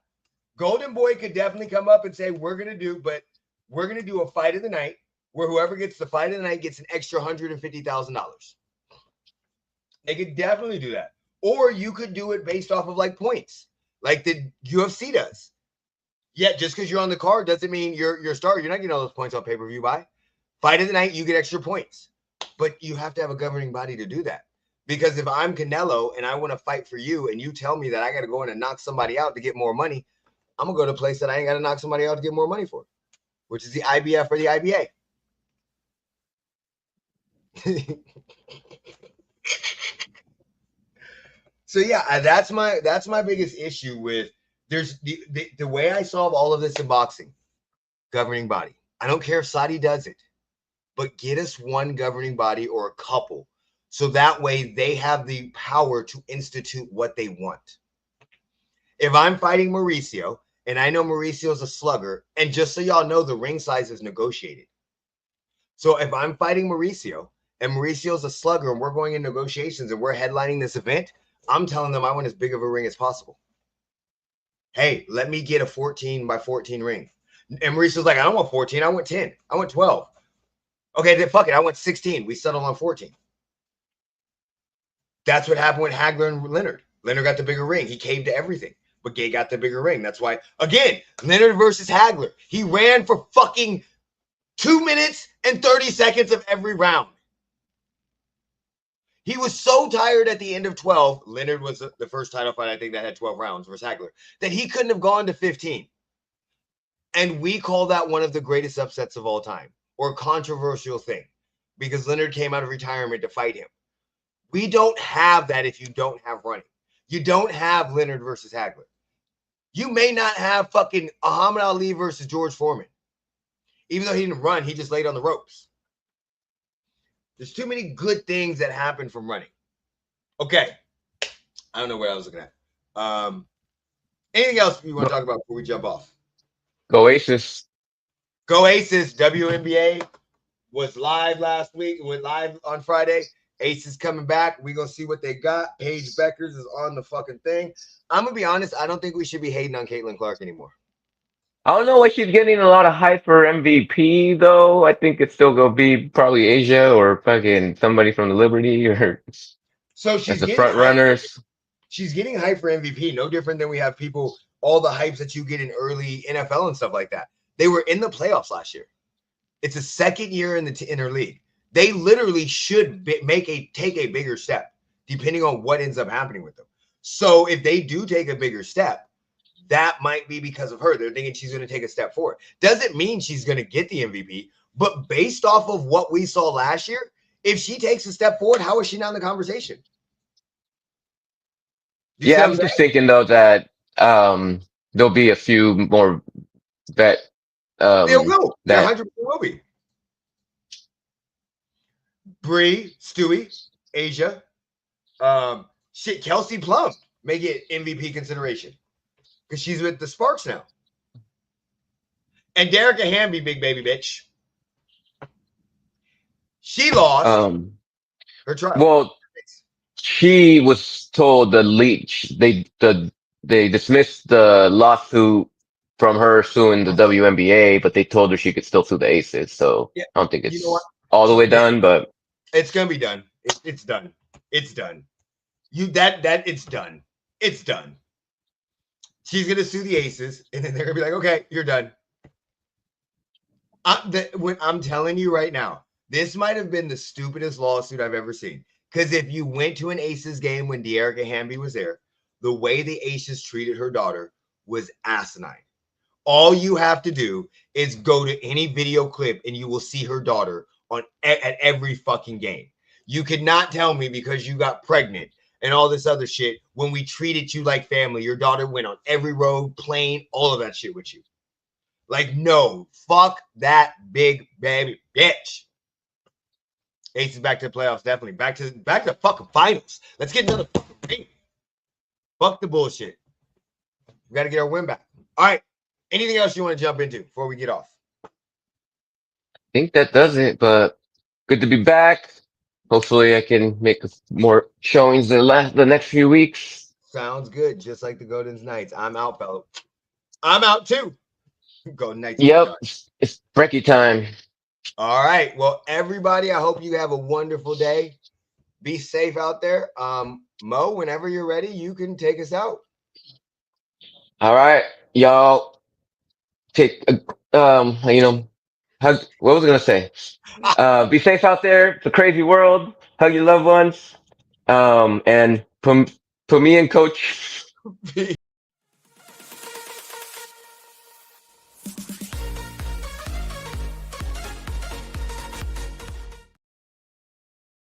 Golden Boy could definitely come up and say, we're going to do a fight of the night where whoever gets the fight of the night gets an extra $150,000. They could definitely do that. Or you could do it based off of like points, like the UFC does. Yeah, just because you're on the card doesn't mean you're a star. You're not getting all those points on pay-per-view buy. Fight of the night, you get extra points. But you have to have a governing body to do that. Because if I'm Canelo and I want to fight for you and you tell me that I got to go in and knock somebody out to get more money, I'm going to go to a place that I ain't got to knock somebody out to get more money for, which is the IBF or the IBA. So yeah, that's my biggest issue with there's the way I solve all of this in boxing, governing body. I don't care if Saudi does it, but get us one governing body or a couple. So that way they have the power to institute what they want. If I'm fighting Mauricio and I know Mauricio's a slugger, and just so y'all know, the ring size is negotiated. So if I'm fighting Mauricio and Mauricio's a slugger and we're going in negotiations and we're headlining this event, I'm telling them I want as big of a ring as possible. Hey, let me get a 14 by 14 ring. And Mauricio's like, I don't want 14. I want 10. I want 12. Okay, then fuck it. I want 16. We settled on 14. That's what happened with Hagler and Leonard. Leonard got the bigger ring. He caved to everything. But Gay got the bigger ring. That's why, again, Leonard versus Hagler. He ran for fucking 2 minutes and 30 seconds of every round. He was so tired at the end of 12. Leonard was the first title fight, I think, that had 12 rounds versus Hagler, that he couldn't have gone to 15. And we call that one of the greatest upsets of all time, or controversial thing, because Leonard came out of retirement to fight him. We don't have that if you don't have running. You don't have Leonard versus Hagler. You may not have fucking Muhammad Ali versus George Foreman. Even though he didn't run, he just laid on the ropes. There's too many good things that happen from running. Okay. I don't know what I was looking at. Anything else you want to talk about before we jump off? Go Aces. Go Aces. WNBA was live last week. It went live on Friday. Aces coming back. We're going to see what they got. Paige Beckers is on the fucking thing. I'm going to be honest. I don't think we should be hating on Caitlin Clark anymore. I don't know why she's getting a lot of hype for MVP though. I think it's still gonna be probably Asia or fucking somebody from the Liberty or So as she's the getting front hype. runners. She's getting hype for MVP. No different than we have people, all the hypes that you get in early NFL and stuff like that. They were in the playoffs last year. It's a second year in her league. They literally should take a bigger step, depending on what ends up happening with them. So if they do take a bigger step, that might be because of her. They're thinking she's going to take a step forward. Doesn't mean she's going to get the MVP, but based off of what we saw last year, if she takes a step forward, how is she not in the conversation? Yeah, I'm just thinking though that there'll be a few more vet There will. There that 100% will be. Bree, Stewie, Asia, Kelsey Plum may get MVP consideration because she's with the Sparks now. And Derica Hamby, big baby bitch. She lost her trial. Well, she was told they dismissed the lawsuit from her suing the WNBA, but they told her she could still sue the Aces. So Yeah. I don't think it's You know what? all the way done, but it's gonna be done. It's done. It's done. It's done. It's done. She's gonna sue the Aces, and then they're gonna be like, "Okay, you're done." When I'm telling you right now, this might have been the stupidest lawsuit I've ever seen. Because if you went to an Aces game when De'Erica Hamby was there, the way the Aces treated her daughter was asinine. All you have to do is go to any video clip and you will see her daughter at every fucking game. You could not tell me because you got pregnant and all this other shit when we treated you like family. Your daughter went on every road, plane, all of that shit with you. Like, no, fuck that big baby bitch. Aces back to the playoffs, definitely. Back to fucking finals. Let's get another fucking ring. Fuck the bullshit. We got to get our win back. All right. Anything else you want to jump into before we get off? think that does it, but good to be back. Hopefully I can make more showings the next few weeks. Sounds good. Just like the Golden Knights. I'm out, fellow. I'm out too. Golden Knights get Yep, done. it's brekkie time. All right. Well, everybody, I hope you have a wonderful day. Be safe out there. Mo, whenever you're ready, you can take us out. All right, y'all. Take hug. What was I gonna say? Be safe out there. It's a crazy world. Hug your loved ones. And put me and Coach Peace.